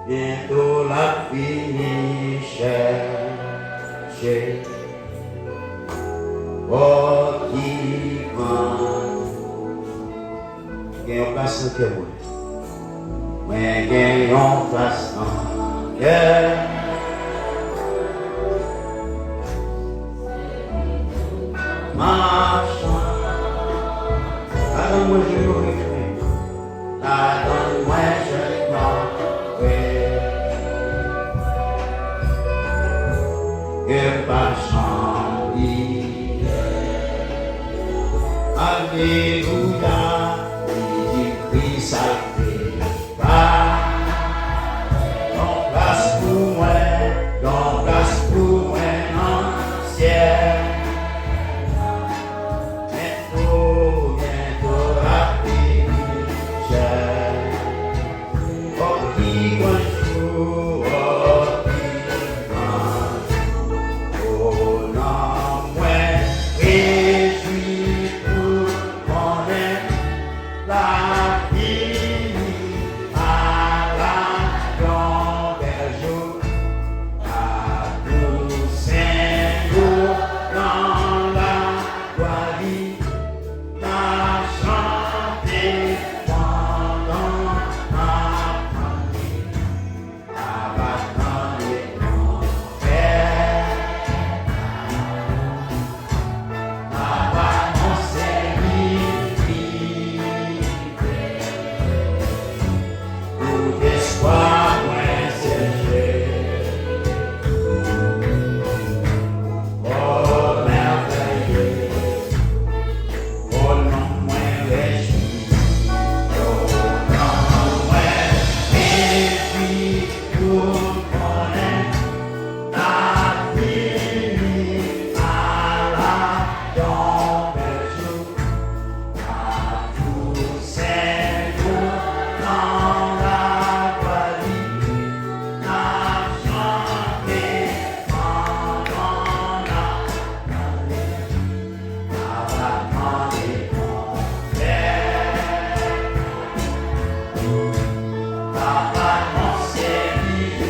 bientôt la fini chercher. Oh, qui prend, gagne place en cœur, mais gagne place en cœur. Marchant, attends-moi, je me réfléchis, attends-moi, je m'en vais. Et pas chanter. Alléluia, Jésus-Christ sacré, va. Dans place pour moi, dans place pour moi, en ciel. Bientôt, bientôt, la finition. Oh, qui bonjour, oh, qui bonjour. Oh, non, moi, réjouis pour connaître la vie à la grandeur jour, à tout Saint-Jour dans la joie, la chanter pendant ma famille, abattant les enfers, abattant mon Seigneur, tout espoir moins séché. Oh merveilleux, oh non moins réjoui, oh non moins réjoui pour connaître la vie à la grandeur jour, à tout Saint-Jour dans la joie, la chanter pendant la abattant les enfers, abattant Seigneur,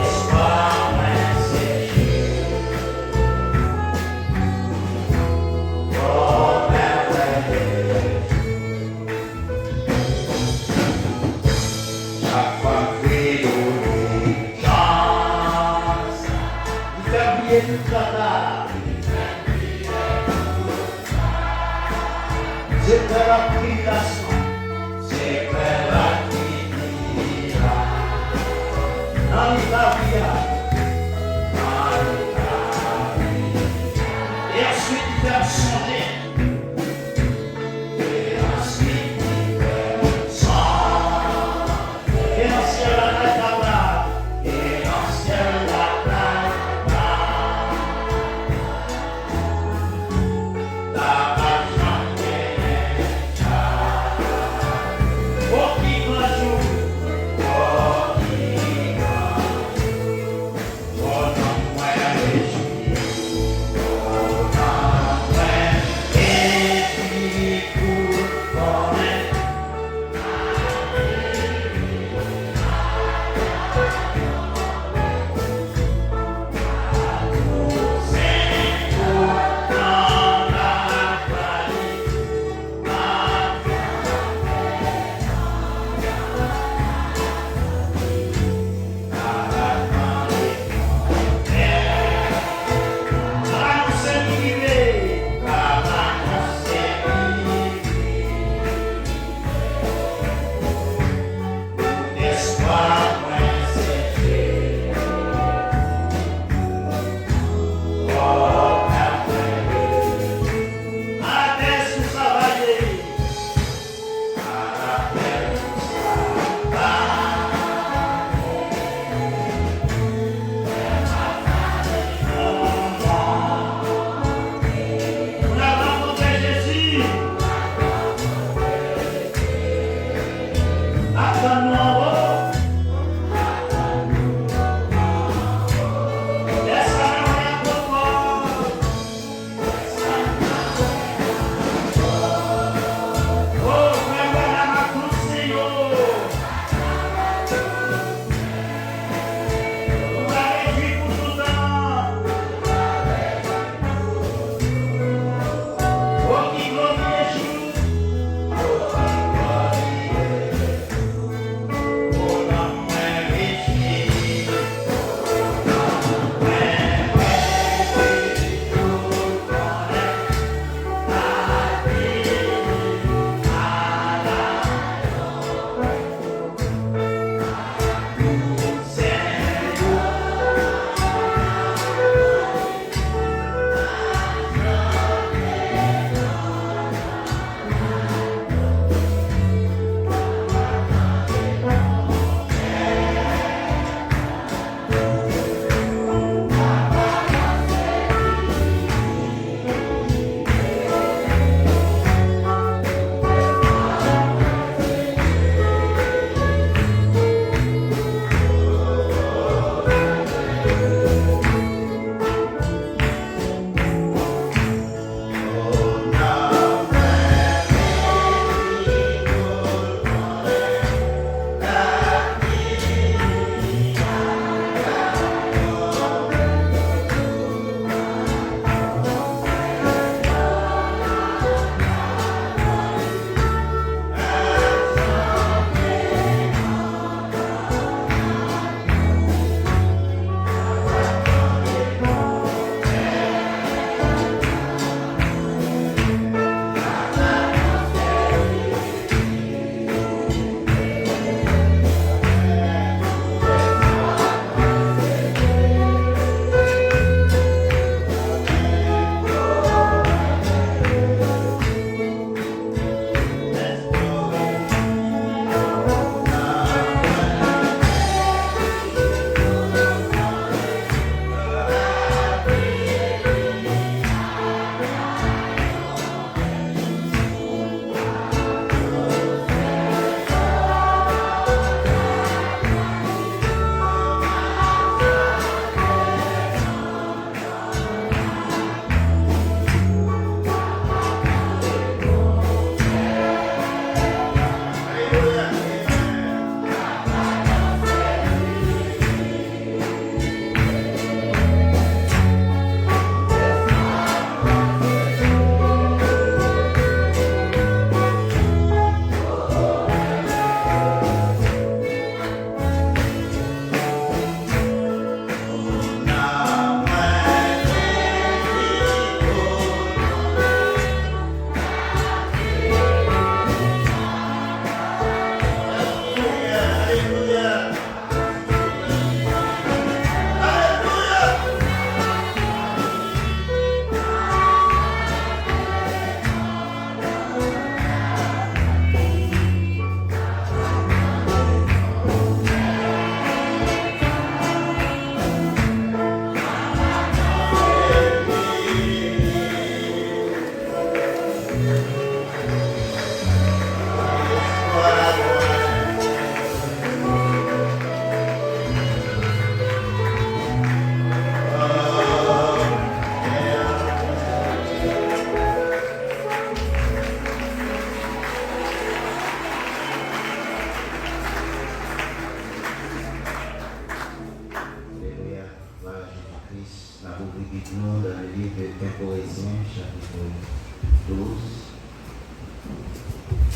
espoir moins séché. Oh merveilleux, chaque fois que les chance, il fait briller toute la table. C'est que la privation, c'est que la tribulation. Dans la vie, et ensuite il fait changer. Et ensuite il fait changer. Et dans le ciel la neige là-bas. Et dans le ciel la là-bas. Là-bas chanter les chats. Oh,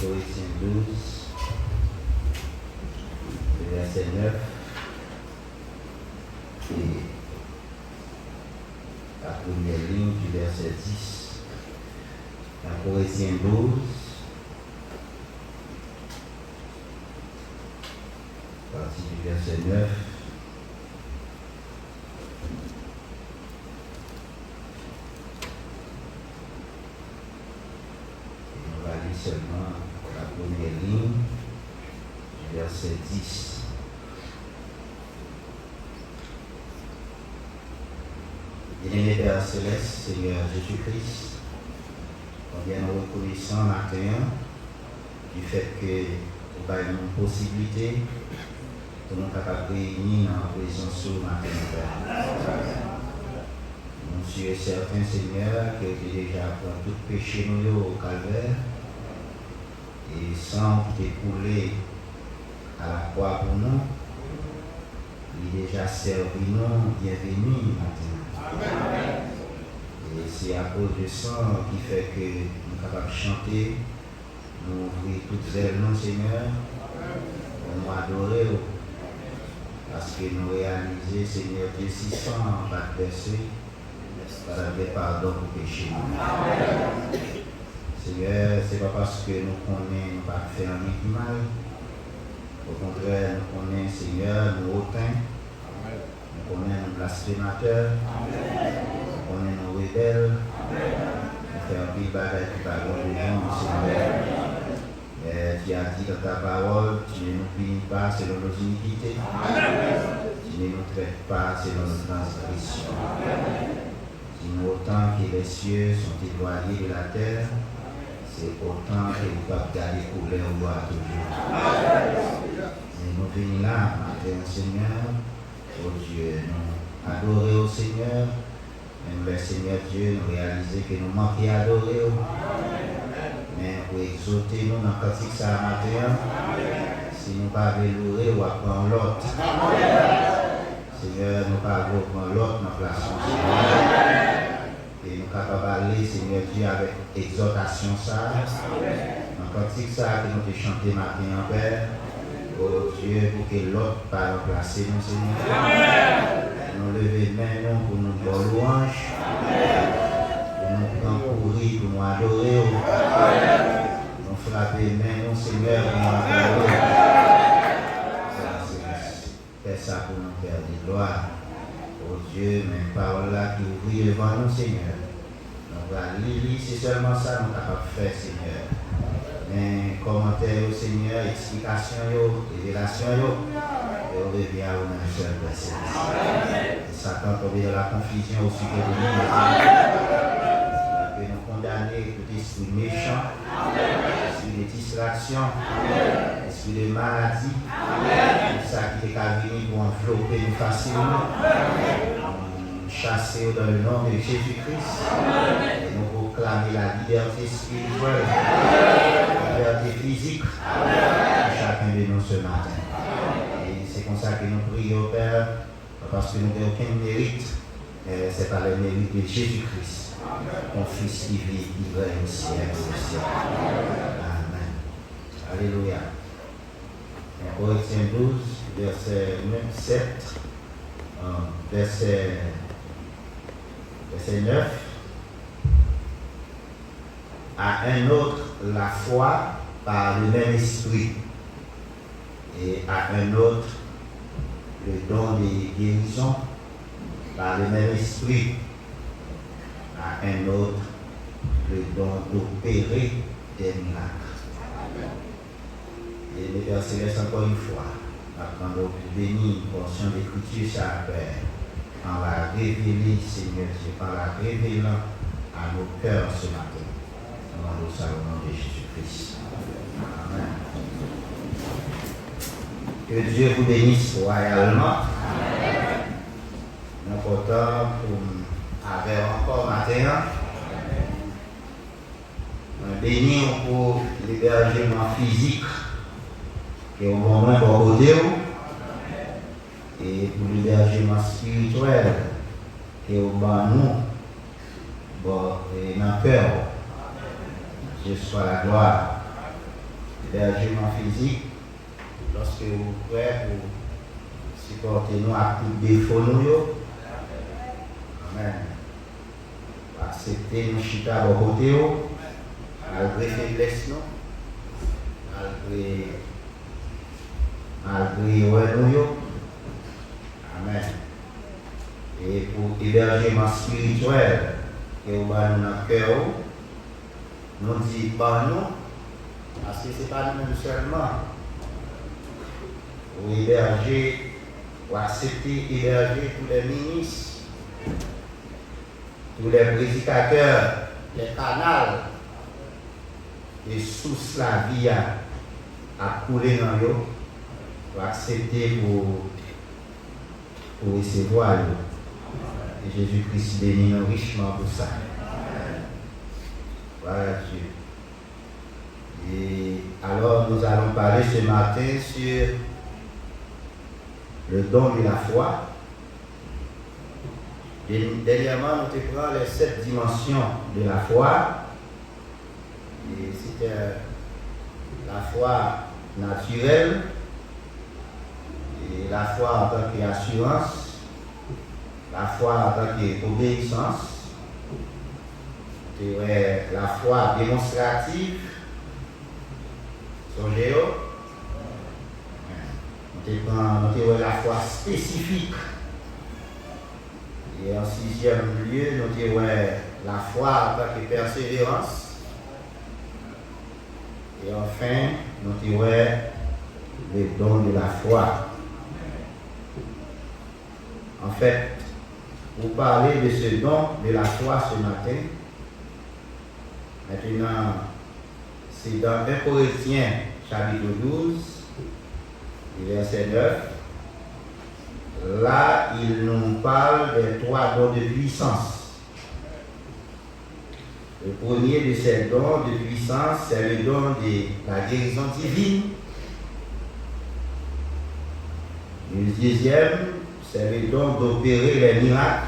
Corinthiens 12, le verset 9 et la première ligne du verset 10. Dans Corinthiens 12, partie du verset 9. Seulement la première ligne du verset 10. Bien-aimé Père Céleste, Seigneur Jésus-Christ, on vient nous reconnaissant matin du fait que nous avons une possibilité de nous capables de réunir en présence sur matin, Père. Nous sommes certains, Seigneur, que tu as déjà pris tout péché nous au calvaire. Et sans découler à la croix pour nous, il est déjà servi nous, bienvenue maintenant. Amen. Et c'est à cause de ça qui fait que nous sommes capables de chanter, nous ouvrir toutes ailes, non Seigneur, nous adorer, parce que nous réalisons, Seigneur, Dieu, 600 pas de verset, par le pardon pour péché. Amen. Seigneur, ce n'est pas parce que nous connaissons pas faire un mal. Au contraire, nous connaissons, Seigneur, nous hautains. Nous connaissons nos blasphémateurs. Nous connaissons nos rebelles. Nous faisons pile bagaille qui parle de nous, Seigneur. Mais tu as dit dans ta parole, tu ne nous punis pas selon nos iniquités. Tu ne nous traites pas selon nos transgressions. Dis-nous autant que les cieux sont éloignés de la terre, c'est autant que nous peuvent garder pour les rois toujours. Et nous venons là, matin, Seigneur, oh Dieu, nous adorer au Seigneur, même le Seigneur Dieu, nous réaliser que nous manquons d'adorer. Mais pour exauter nous dans le cantique ça matin, si nous ne pouvons pas louer ou apprendre l'autre. Seigneur, nous ne pouvons pas prendre l'autre dans la place. Et nous sommes capables d'aller, Seigneur Dieu, avec exhortation ça. Dans le cantique ça que nous avons chanté matin en Père. Oh Dieu, pour que l'autre pas remplacer nous, Seigneur. Nous lever main nous pour nous faire louange. Pour nous prendre courir, pour nous adorer. Nous frapper main nous, Seigneur, pour nous adorer. Fais ça pour nous faire des gloires. Oh Dieu, mes paroles là qui ouvrent devant nous, Seigneur. Donc, lire, c'est seulement ça que nous sommes capables de faire, Seigneur. Mais commentaires, Seigneur, explications, révélations, et on revient à une seule verset. Et Satan tombe dans la confusion au sujet de nous. Que nous condamner tout esprit méchant, esprit de distraction, esprit de maladie, ça qui est venu pour envelopper nous facilement, chasser dans le nom de Jésus-Christ, et nous proclamer la liberté spirituelle, la liberté physique, pour chacun de nous ce matin. Et c'est comme ça que nous prions, Père, parce que nous n'avons aucun mérite, c'est par le mérite de Jésus-Christ. Ton Fils qui vit, qui règne au ciel et au ciel. Amen. Alléluia. Corinthiens 12, verset 7, verset 9. À un autre, la foi par le même esprit. Et à un autre, le don de guérison par le même esprit. À un autre, le don d'opérer des miracles. Et les Pères Célestes, encore une fois, quand nous bénir une portion d'écriture, ça Père, en la révéler, Seigneur Dieu, en la révélant à nos cœurs ce matin. Nous demandons ça au nom de Jésus-Christ. Amen. Que Dieu vous bénisse royalement. Nous portons avec encore matin. Nous bénissons pour l'hébergement physique qui est au moment pour côté et pour l'hébergement spirituel qui est au bas nous bon, et dans le cœur. Dieu soit la gloire. hébergement physique, lorsque vous êtes prêts pour supporter nous à tout défaut nous. Amen. Accepter nos chita au côté, malgré faiblesse, malgré nous. Amen. Et pour hébergement spirituel, que vous avez dans le cœur, nous disons par nous, parce que ce n'est pas nous seulement. Pour héberger, pour accepter héberger tous les ministres, tous les prédicateurs, les canaux, les sources la vie à couler dans l'eau, pour accepter pour recevoir l'eau. Et Jésus-Christ bénit nous richement pour ça. Voilà Dieu. Et alors nous allons parler ce matin sur le don de la foi. Dernièrement, nous avons les 7 dimensions de la foi. Et c'était la foi naturelle, et la foi en tant qu'assurance, la foi en tant qu'obéissance, la foi démonstrative, songez-vous, nous avons la foi spécifique. Et en 6e lieu, nous avons la foi en tant que persévérance. Et enfin, nous avons le don de la foi. En fait, pour parler de ce don de la foi ce matin, maintenant, c'est dans 1 Corinthiens chapitre 12, verset 9. Là, il nous parle des 3 dons de puissance. Le premier de ces dons de puissance, c'est le don de la guérison divine. Le deuxième, c'est le don d'opérer les miracles.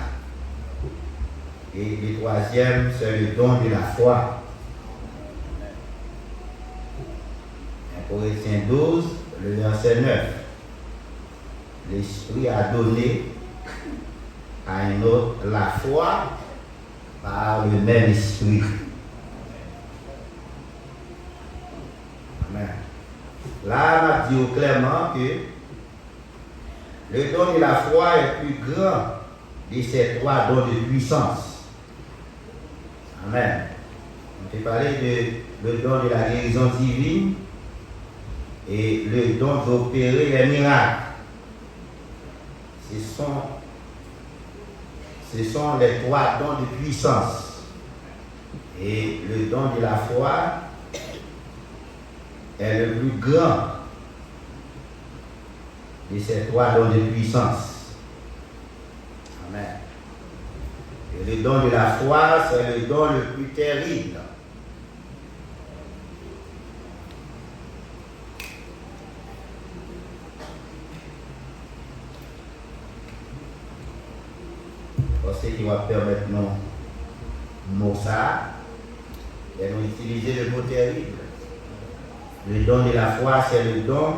Et le troisième, c'est le don de la foi. 1 Corinthiens 12, le verset 9. L'Esprit a donné à un autre la foi par le même Esprit. Amen. Là, on a dit clairement que le don de la foi est plus grand de ces 3 dons de puissance. Amen. On peut parler de le don de la guérison divine et le don d'opérer les miracles. Ce sont les 3 dons de puissance. Et le don de la foi est le plus grand de ces 3 dons de puissance. Amen. Et le don de la foi, c'est le don le plus terrible. C'est qui va permettre nous mot ça, et nous utiliser le mot terrible. Le don de la foi, c'est le don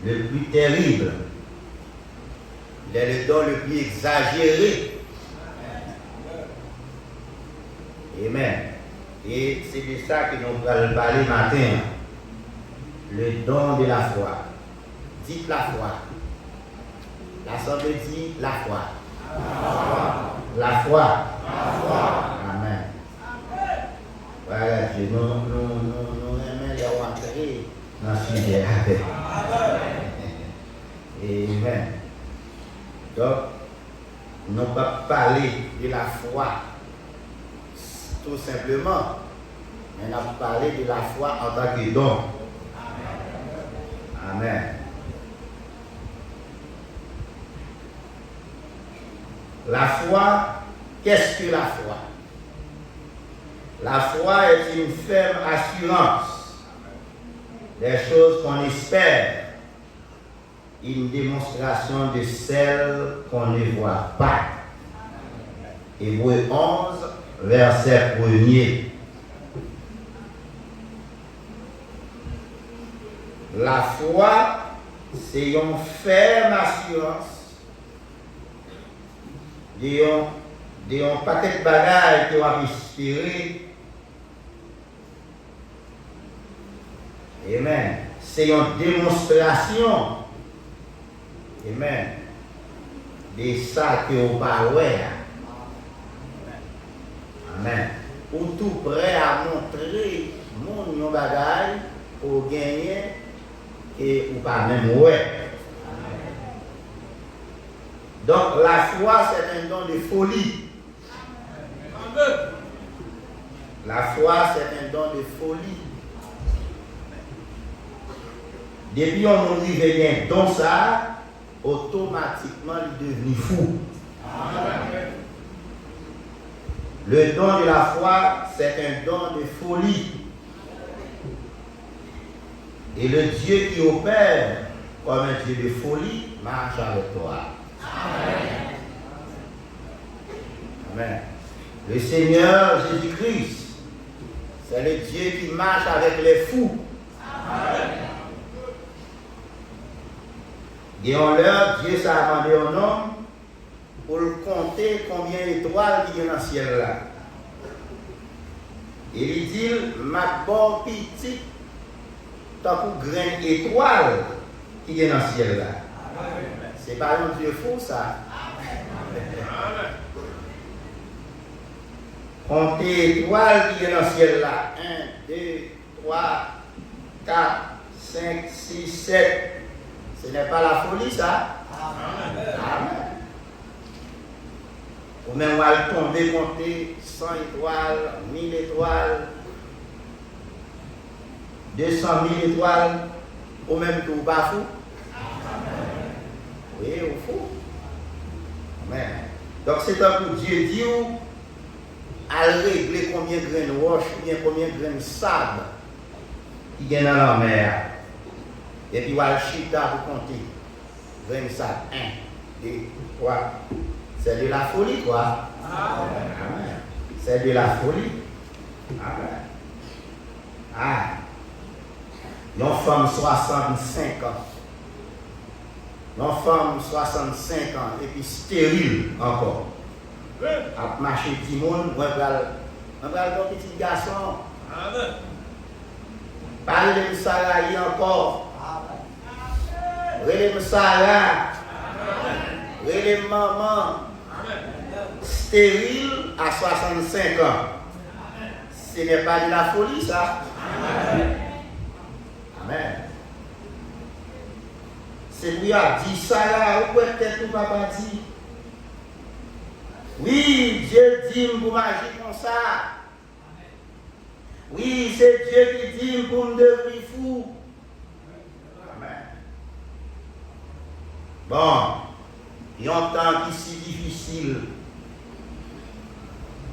le plus terrible. Il est le don le plus exagéré. Amen. Et c'est de ça que nous allons parler matin. Le don de la foi. Dites la foi. L'Assemblée dit la foi. La foi. Amen. Voilà, Dieu, nous aimons les rentrer dans ce sujet. Amen. Donc, nous ne pas parler de la foi tout simplement, mais nous allons parler de la foi en tant que don. Amen. La foi, qu'est-ce que la foi? La foi est une ferme assurance des choses qu'on espère, une démonstration de celles qu'on ne voit pas. Hébreux 11, verset 1er. La foi, c'est une ferme assurance de un paquet de bagages qui va espérer. Amen. C'est une démonstration. Amen. De ça que vous parlez. Amen. Ou tout prêt à montrer mon bagage pour gagner et ou pas même ouais. Donc la foi c'est un don de folie. La foi c'est un don de folie. Depuis on nous dit bien don ça, automatiquement il est devenu fou. Le don de la foi, c'est un don de folie. Et le Dieu qui opère comme un Dieu de folie marche avec toi. Amen. Le Seigneur Jésus-Christ, c'est le Dieu qui marche avec les fous. Et en l'heure, Dieu s'est demandé au homme pour compter combien d'étoiles il y a dans le ciel là. Il dit, ma bonne petite, tant que grain d'étoile qui est dans le ciel là. C'est pas un Dieu fou ça. Comptez étoiles qui est dans le ciel là. 1, 2, 3, 4, 5, 6, 7. Ce n'est pas la folie ça. Amen. Ou même on va tomber, compter 100 étoiles, 1000 étoiles, 200 000 étoiles, ou même tout pas fou. Oui, ou fou. Amen. Donc c'est un coup Dieu dit à régler combien de grains de roche, ou bien combien de grains de sable qui est dans la mer. Et puis, il va le chita pour compter. 25, 1, 2, 3. C'est de la folie, quoi. Amen. C'est de la folie. Amen. Ah. Une femme 65 ans. Une femme 65 ans. Et puis stérile encore. À marcher petit monde, on va le petit garçon. Amen. Parler de salarié encore. Relève Sarah, relève maman, stérile à 65 ans. Ce n'est pas de la folie ça. Amen. C'est lui qui a dit Sarah, où est-ce que tout papa dit? Oui, Dieu dit pour m'agir comme ça. Oui, c'est Dieu qui dit pour me devenir fou. Bon, il y a un temps qui est si difficile.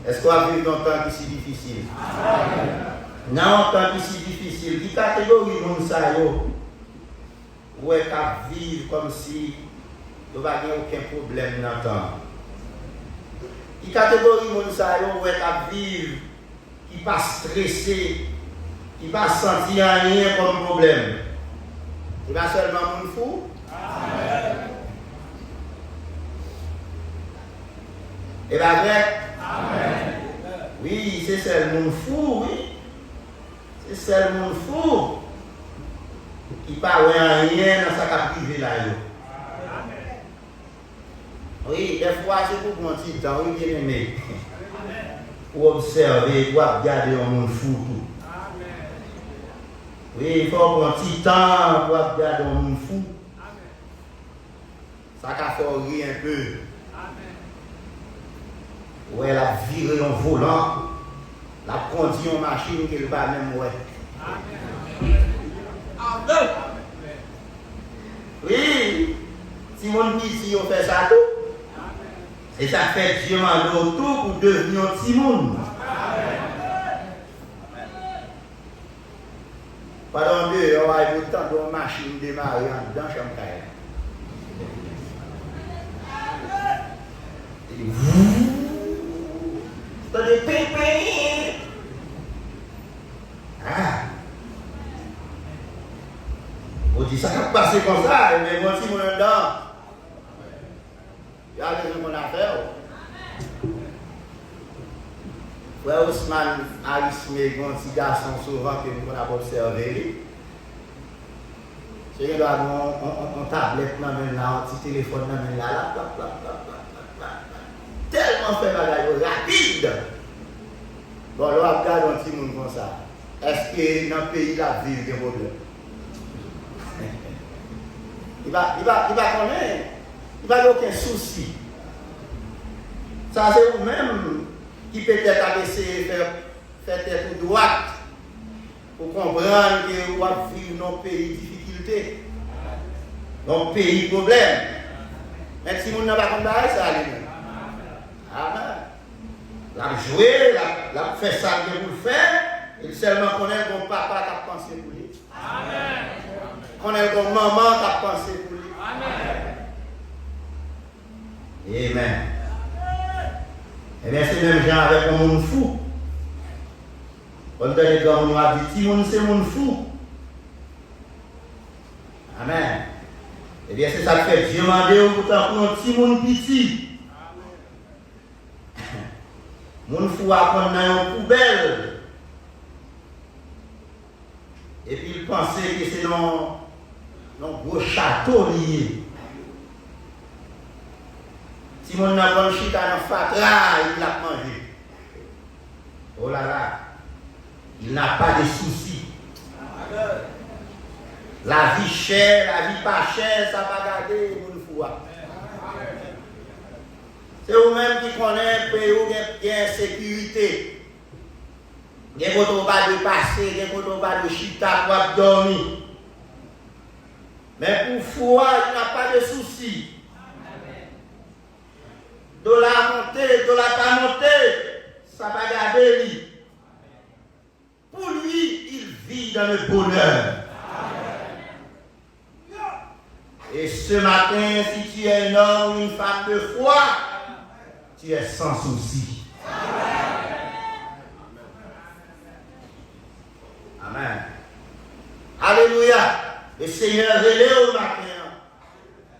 Est-ce qu'on a vu un temps qui est si difficile? Non, un temps qui est si difficile. Qui catégorie de monde ça yo? Ou est qu'à vivre comme si il n'y a aucun problème dans le temps? Qui catégorie de monde ça yo? Ou est qu'à vivre qui pas stressé, qui pas senti rien comme problème? C'est pas seulement mon fou? Et la vrai? Amen. Oui, c'est celle mon fou, oui. C'est celle mon fou qui ne parle rien dans sa cap privée là. Oui, des fois c'est pour mon petit temps, oui, bien aimé. Pour observer, pour regarder un monde fou. Oui, il faut prendre un petit temps pour regarder un monde fou. Ça a fait rire un peu. Où elle a viré un volant, la conduit en machine qu'elle va même ouais. Amen. Oui, si mon petit on fait ça tout, et ça fait Dieu en tout pour devenir un petit monde. Pendant deux, on va y avoir tant de machines démarrer dans la chambre. De pépé. Ah. On dit ça va passer comme ça, mais moi si mon dedans, il y a raison qu'on a fait. Frère Ousmane Arisme, un petit garçon souvent que nous avons observé. C'est là on tablette, un petit téléphone, là, tellement fait bagaille rapide. Bon, là, on regarde un petit monde comme ça. Est-ce que dans le pays, la vie, il y a des problèmes? Il va connaître. Il va avoir aucun souci. Ça, c'est vous-même qui peut-être essayer de faire tête droite pour comprendre que vous vivez dans un pays de difficulté, dans un pays de problème. Mais si vous n'avez pas compris ça, amen. La jouer, la fait ça que vous le faites, il seulement connaît mon papa qui a pensé pour lui. Amen. Connaît mon maman qui a pensé pour lui. Amen. Amen. Eh bien, c'est même gens avec un monde fou. Quand les gars on a dit, si c'est un monde fou. Amen. Eh bien, c'est ça que fait. Dieu m'a dit, pour un petit monde petit. Mon fou a prendre dans une poubelle. Et puis il pensait que c'est dans un gros château lié. Si mon n'a pas chita dans fatra, il l'a mangé. Oh là là, il n'a pas de soucis. La vie chère, la vie pas chère, ça va garder mon fou. C'est vous-même qui connaissez pays où il y a sécurité. Il y a des de passer, il y a des de chita pour dormir. Mais pour foi, il n'a pas de soucis. Dollar monté, dollar pas monté, ça va garder lui. Pour lui, il vit dans le bonheur. Et ce matin, si tu es un homme ou une femme de foi, tu es sans souci. Amen. Alléluia. Le Seigneur relève au matin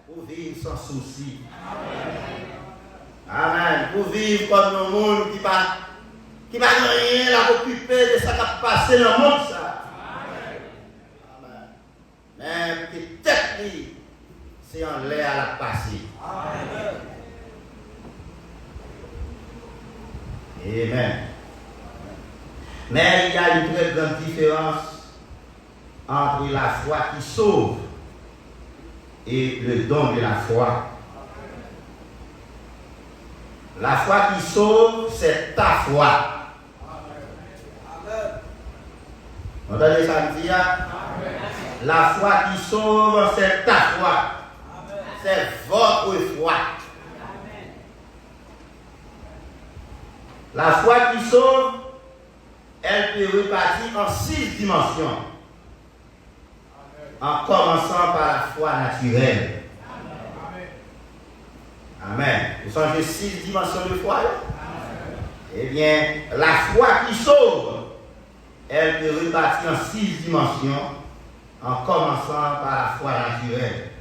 pour vivre sans souci. Amen. Pour vivre comme le monde qui va rien à occuper de ce qui a passé dans le monde. Ça. Amen. Même que tête, c'est en l'air à la passer. Amen. Amen. Mais il y a une très grande différence entre la foi qui sauve et le don de la foi. La foi qui sauve, c'est ta foi. Vous entendez ça me dire? La foi qui sauve, c'est ta foi. C'est votre foi. La foi qui sauve, elle peut repartir en 6 dimensions. En commençant par la foi naturelle. Amen. Vous songez 6 dimensions de foi? Eh bien, la foi qui sauve, elle peut repartir en 6 dimensions, en commençant par la foi naturelle.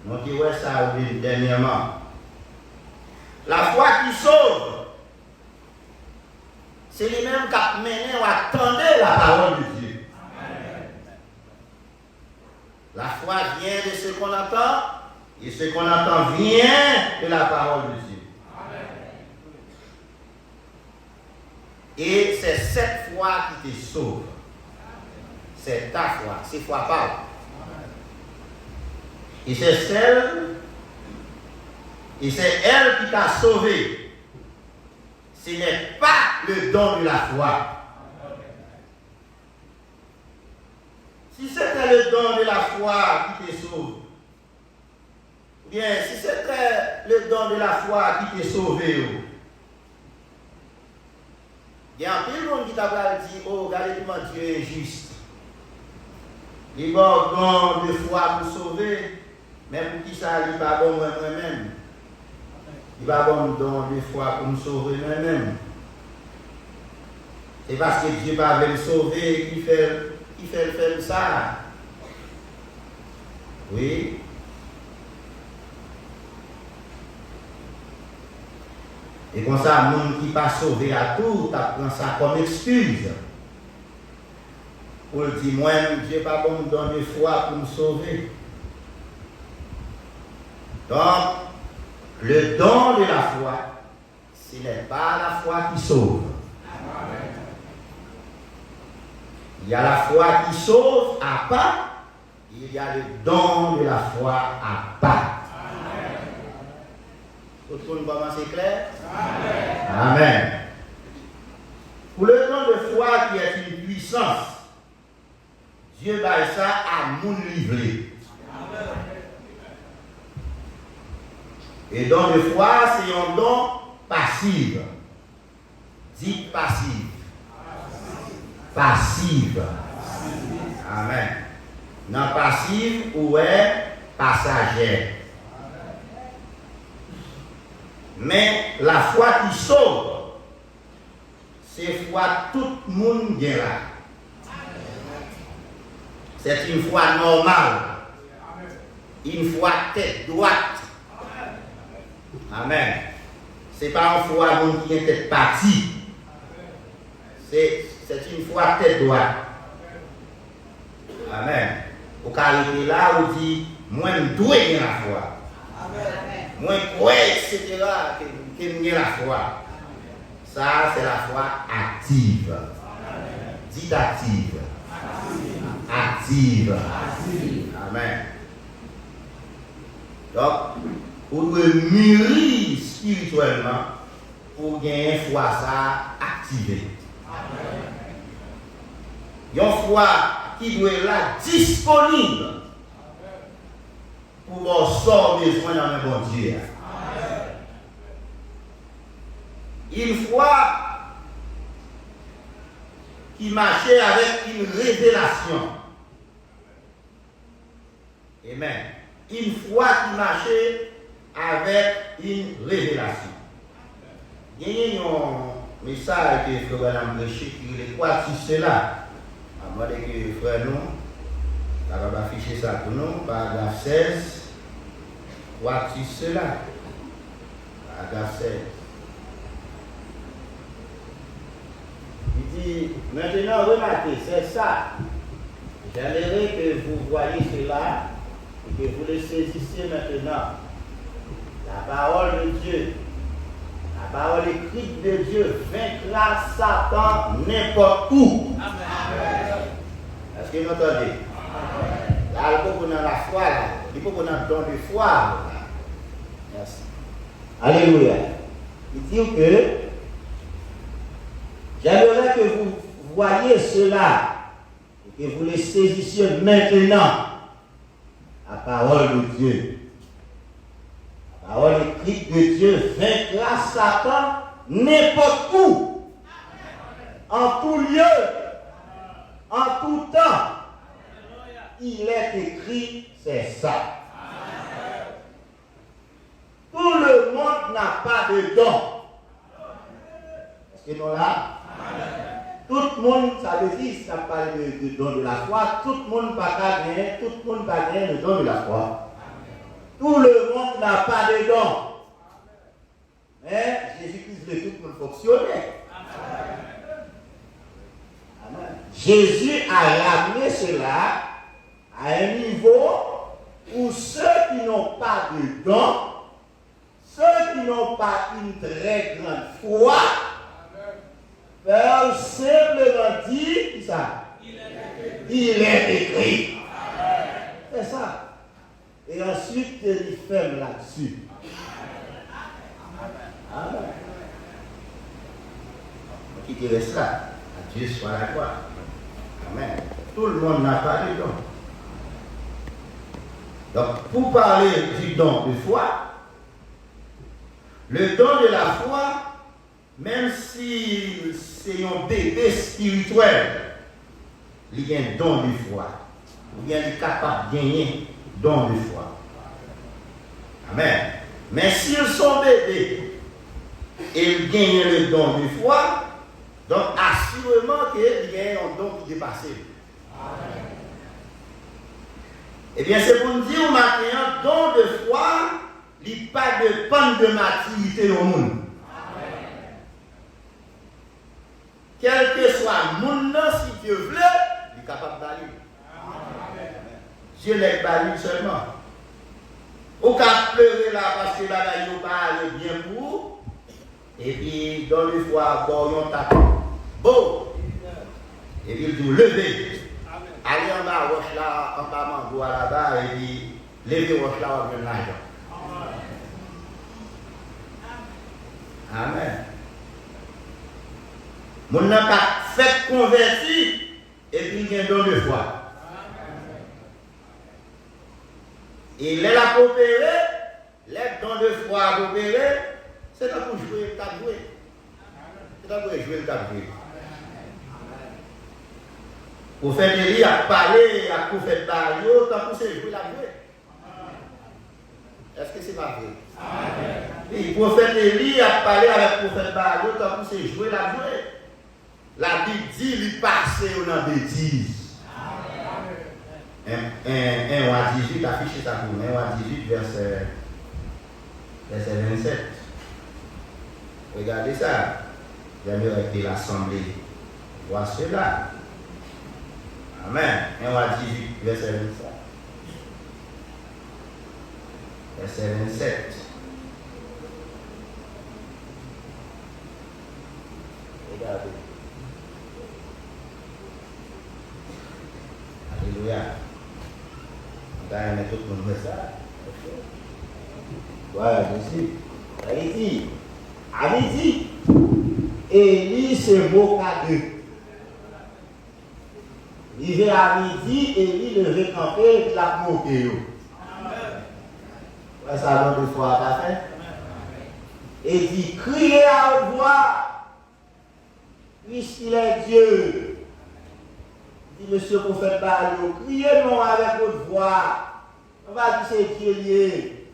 Donc, il y a ça dernièrement. La foi qui sauve, c'est lui-même qui a mené ou attendait la parole de Dieu. La foi vient de ce qu'on entend, et ce qu'on entend vient de la parole de Dieu. Et c'est cette foi qui te sauve. C'est ta foi, c'est foi parle. Et c'est elle qui t'a sauvé. Ce n'est pas le don de la foi. Si c'était le don de la foi qui te sauve, bien, si c'était le don de la foi qui te sauvé, il y a un peu de monde qui t'a dit, oh, regardez comment Dieu est juste. Il va avoir don de foi pour sauver, mais pour qui ça, il va bon moi-même. Il va avoir un don de foi pour me sauver moi-même. C'est parce que Dieu va me sauver qu'il fait ça. Oui. Et comme ça, le monde qui pas sauvé à tout, tu prends ça comme excuse. Pour dire, moi, Dieu n'est pas bon me donner foi pour me sauver. Donc, le don de la foi, ce n'est pas la foi qui sauve. Il y a la foi qui sauve à part, il y a le don de la foi à part. Tout le monde commence clair? Amen. Pour le don de foi qui est une puissance, Dieu va ça à mon livré. Et don de foi, c'est un don passif. Dit passif. Passive. Amen. Non passive ou est passager. Mais la foi qui sauve, c'est foi tout le monde vient là. C'est une foi normale. Une foi tête droite. Amen. Ce n'est pas une foi qui est tête partie. C'est une foi tête droite. Amen. Au cas où là, on dit, moi, je dois gagner la foi. Moi, je crois, etc., que je gagne la foi. Ça, c'est la foi active. Dites active. Active. Amen. Donc, vous devez mûrir spirituellement pour gagner une foi ça activée. Une foi qui doit être là disponible pour vos sorts besoin dans le bon Dieu. Une foi qui marchait avec une révélation. Amen. Une foi qui marchait avec une révélation. Il y a un message que Frère Madame prêché qui est quoi si cela. À moi que Frère nous, ça va afficher ça pour nous, paragraphe 16. Quoi si cela. Paragraphe 16. Il dit, maintenant remarquez, c'est ça. J'aimerais que vous voyez cela et que vous le saisissiez maintenant. La parole de Dieu, la parole écrite de Dieu vaincra Satan n'importe où. Amen. Est-ce que vous entendez? Là, il faut qu'on ait la foi, là. Il faut qu'on ait le don de foi. Là. Merci. Alléluia. Il dit que j'aimerais que vous voyez cela et que vous le saisissiez maintenant. La parole de Dieu. La parole écrite de Dieu vaincra Satan n'importe où. En tout lieu. En tout temps. Il est écrit, c'est ça. Tout le monde n'a pas de don. Est-ce que nous là? Tout le monde, ça veut dire, ça parle de don de la foi, tout le monde n'a pas gagné, tout le monde n'a pas gagné le don de la foi. Tout le monde n'a pas de don. Mais Jésus-Christ veut tout le monde fonctionner. Amen. Jésus a ramené cela à un niveau où ceux qui n'ont pas de don, ceux qui n'ont pas une très grande foi, peuvent simplement dire ça. Il est écrit. C'est ça. Et ensuite, il ferme là-dessus. Amen. Qui te reste là? À Dieu soit la gloire. Amen. Tout le monde n'a pas de don. Donc, pour parler du don de foi, le don de la foi, même si c'est un bébé spirituel, il y a un don de foi. Il est capable de gagner un don de foi. Amen. Mais s'ils sont bébés et ils gagnent le don de foi, donc assurément qu'il y a un don qui est dépassé. Eh bien, c'est pour nous dire au matin, don de foi, il n'y a pas de panne de maturité au monde. Quel que soit le monde, si Dieu veut, il est capable d'aller. Dieu n'est pas lui seulement. Ou qu'à pleurer là parce que là, il n'y a pas bien pour vous. Et puis, dans le foi, bon, on tape. Bon. Et puis, il dit, levez. Allez en bas, roche là, en bas, mango là-bas, et puis, levez roche là, on vient l'argent. Amen. Mon n'a pas fait convertir, et puis, il y a un don de foi. Et les la coopérer, les dons de foi à coopérer, c'est là pour jouer le cap jouer. C'est là pour jouer le cap jouer. Pour faire des lits à parler, à prophète Barrio, tant pour jouer la jouer. Est-ce que c'est pas vrai? Oui, pour faire des lits à parler avec prophète Barrio, tant pour jouer la jouer. La Bible dit, il passe dans des bêtises. 1 Roi 18, affiché ça pour 1 Roi 18, verset 27. Regardez ça. J'aimerais que l'Assemblée voit cela. Amen. 1 Roi 18, verset 27. Verset 27. Regardez. Alléluia. Tout le monde fait ça. Voilà, ici. À midi, Élie se moqua d'eux. Il vient à midi, Élie levé camper et l'a moqué. Ouais, ça donne de foi à fait. Et dit, criez à haute voix, puisqu'il est Dieu. Dit monsieur prophète Barrio, criez non avec votre voix. On va dire c'est Dieu lié.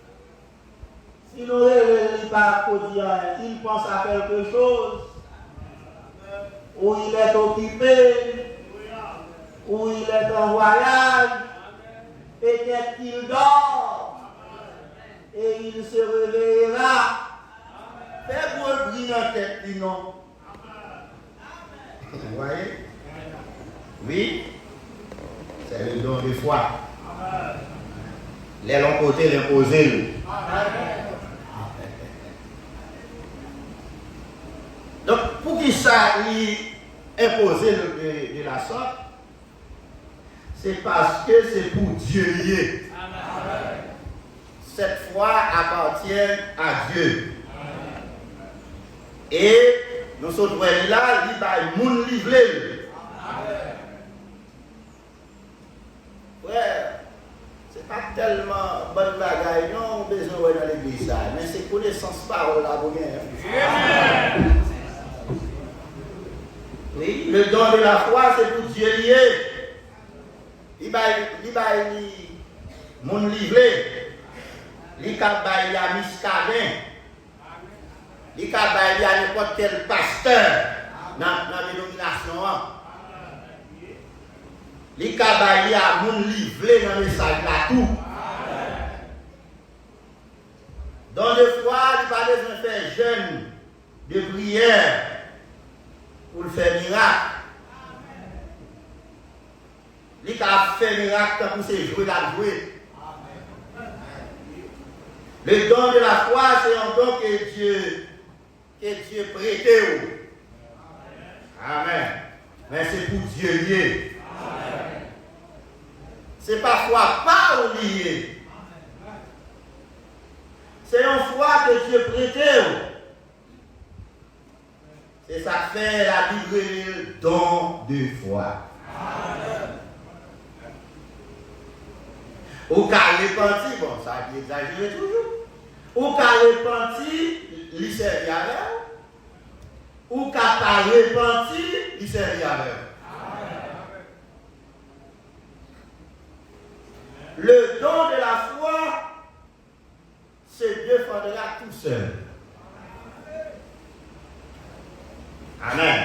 Sinon, il n'est pas quotidien, il pense à quelque chose. Ou il est occupé, ou il est en voyage, peut-être qu'il dort, et il se réveillera. Faites-vous briller en tête, non. Vous voyez? Oui, c'est le don de foi. Les longs côtés l'imposer. Donc, pour qui ça imposer de la sorte, c'est parce que c'est pour Dieu lié. Cette foi appartient à Dieu. Et nous sommes là, il va moun livrer. Frère, c'est pas tellement bonne bagaille, non, on a besoin dans l'église, mais c'est connaissance parole là pour bien. Oui, le don de la foi, c'est pour Dieu lié. Il va mon livrer. Il va à miscadin. Il va à n'importe quel pasteur dans la dénomination. Les cabaliers à mon livrer dans le message là tout. Dans le foi, il va besoin de faire jeûne de prière pour le faire miracle. Il va faire miracle pour se jouer la jouer. Le don de la foi, c'est un don que Dieu prête. Amen. Mais c'est pour Dieu lié. C'est parfois pas oublié. C'est une foi que Dieu prête. C'est ça que fait la Bible don de foi. Au cas repenti, bon, ça a été exagéré toujours. Au cas repenti, il sert à rien. Au cas pas repenti, il sert à rien. Le don de la foi se défendra tout seul. Amen.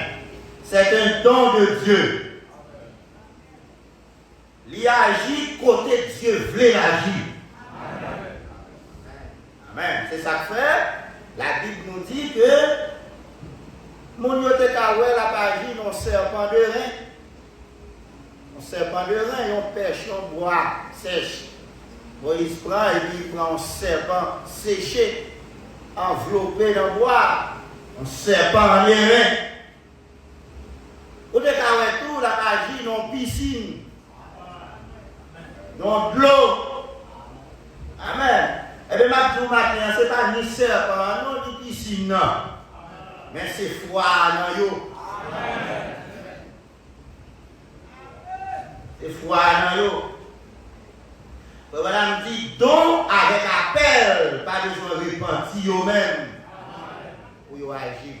C'est un don de Dieu. Il agit côté Dieu veut agir. Amen. C'est ça que fait. La Bible nous dit que mon yote kawè la pagi non serpent de rein. Un serpent de rein, on pêche, on bois sèche. Moïse prend et puis il prend un serpent séché, enveloppé dans le bois. Un serpent en rein. Ou de kawè tout la pagi non piscine. Non de l'eau. Amen. Eh bien, ma tout matin, ce n'est pas ni serpent, non, ni piscine, non. Mais c'est froid, non, yo. C'est froid, non, yo. Madame dit, donc, avec appel, pas besoin de repentir eux-mêmes. Pour y agir.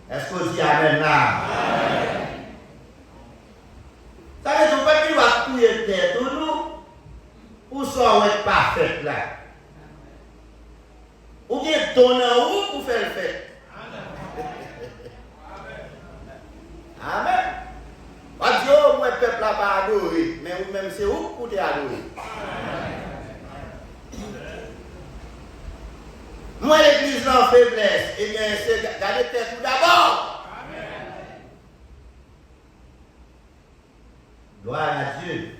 Est-ce qu'on dit amen là? Ça veut dire pas qu'il va couiller tête, nous. Ou ça va être parfait là. Ou bien donner où pour faire le fait. Amen. Pas dire oh, moi peuple là pas adorer, mais vous même c'est où pour te adorer. Moi l'église en faiblesse, et bien c'est garder tête tout d'abord. Gloire à Dieu.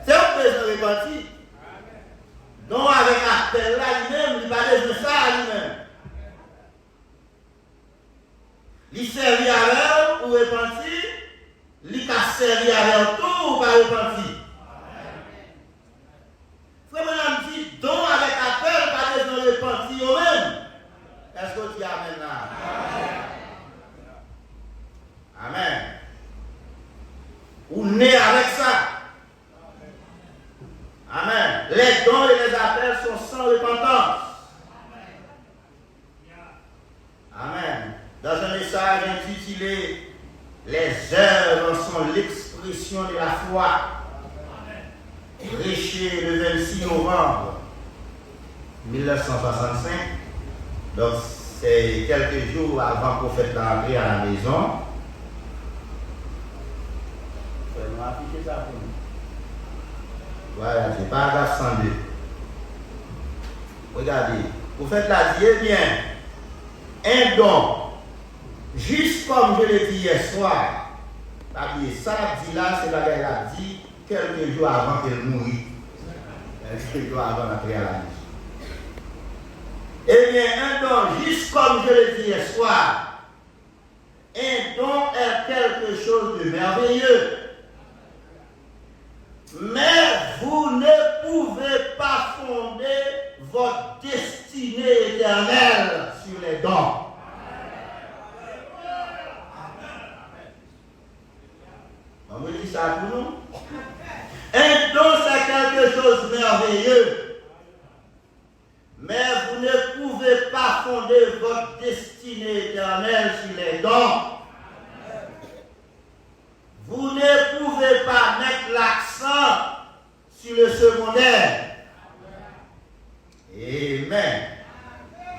C'est un président repenti. Donc avec appel là lui-même, il va de ça lui-même. Il servit avec pour repentir, il a servi avec tout pour repentir. Frère Madame dit, donc avec appel, pas besoin de repentir eux-mêmes. Est-ce que tu amènes là? Amen. Ou né avec ça. Amen. Les dons et les appels sont sans repentance. Amen. Dans un message intitulé Les œuvres sont l'expression de la foi, prêché le 26 novembre 1965. Donc, c'est quelques jours avant le prophète d'entrer à la maison. Je vais afficher ça pour nous. Voilà, c'est paragraphe 102. Regardez, vous faites la dit, eh bien, un don, juste comme je l'ai dit hier soir, ça l'a dit là, c'est la qu'elle a dit quelques jours avant qu'elle mourit. Quelques jours avant d'entrer à la maison. Eh bien, un don, juste comme je l'ai dit hier soir, un don est quelque chose de merveilleux. Mais vous ne pouvez pas fonder votre destinée éternelle sur les dons. On me dit ça pour nous. Un don, c'est quelque chose de merveilleux. Mais vous ne pouvez pas fonder votre destinée éternelle sur les dons. Vous ne pouvez pas mettre l'accent sur le secondaire. Amen.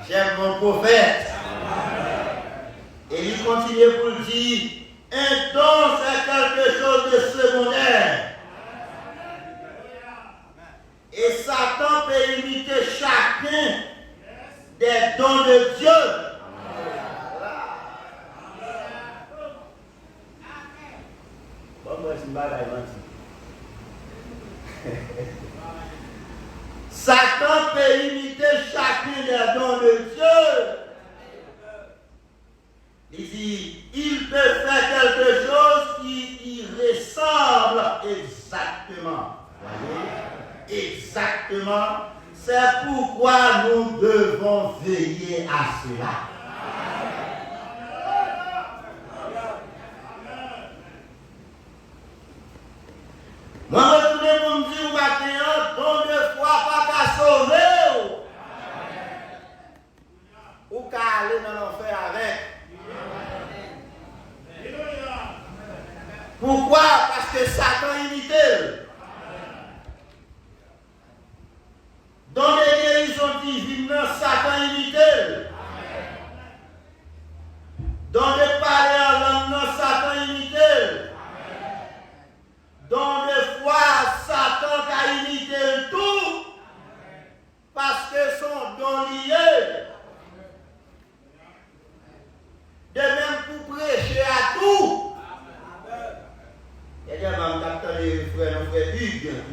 J'aime mon prophète. Et il continue pour dire, un don c'est quelque chose de secondaire. Et Satan peut imiter chacun des dons de Dieu. Satan peut imiter chacun des dons de Dieu. Il dit, il peut faire quelque chose qui y ressemble exactement. Voyez? Exactement. C'est pourquoi nous devons veiller à cela. Moi, retournez pour me dire, matin, don de foi, pas qu'à sauver. Ou qu'à aller dans l'enfer avec. Pourquoi? Parce que Satan imite. Dans les guérisons divines, Satan imite.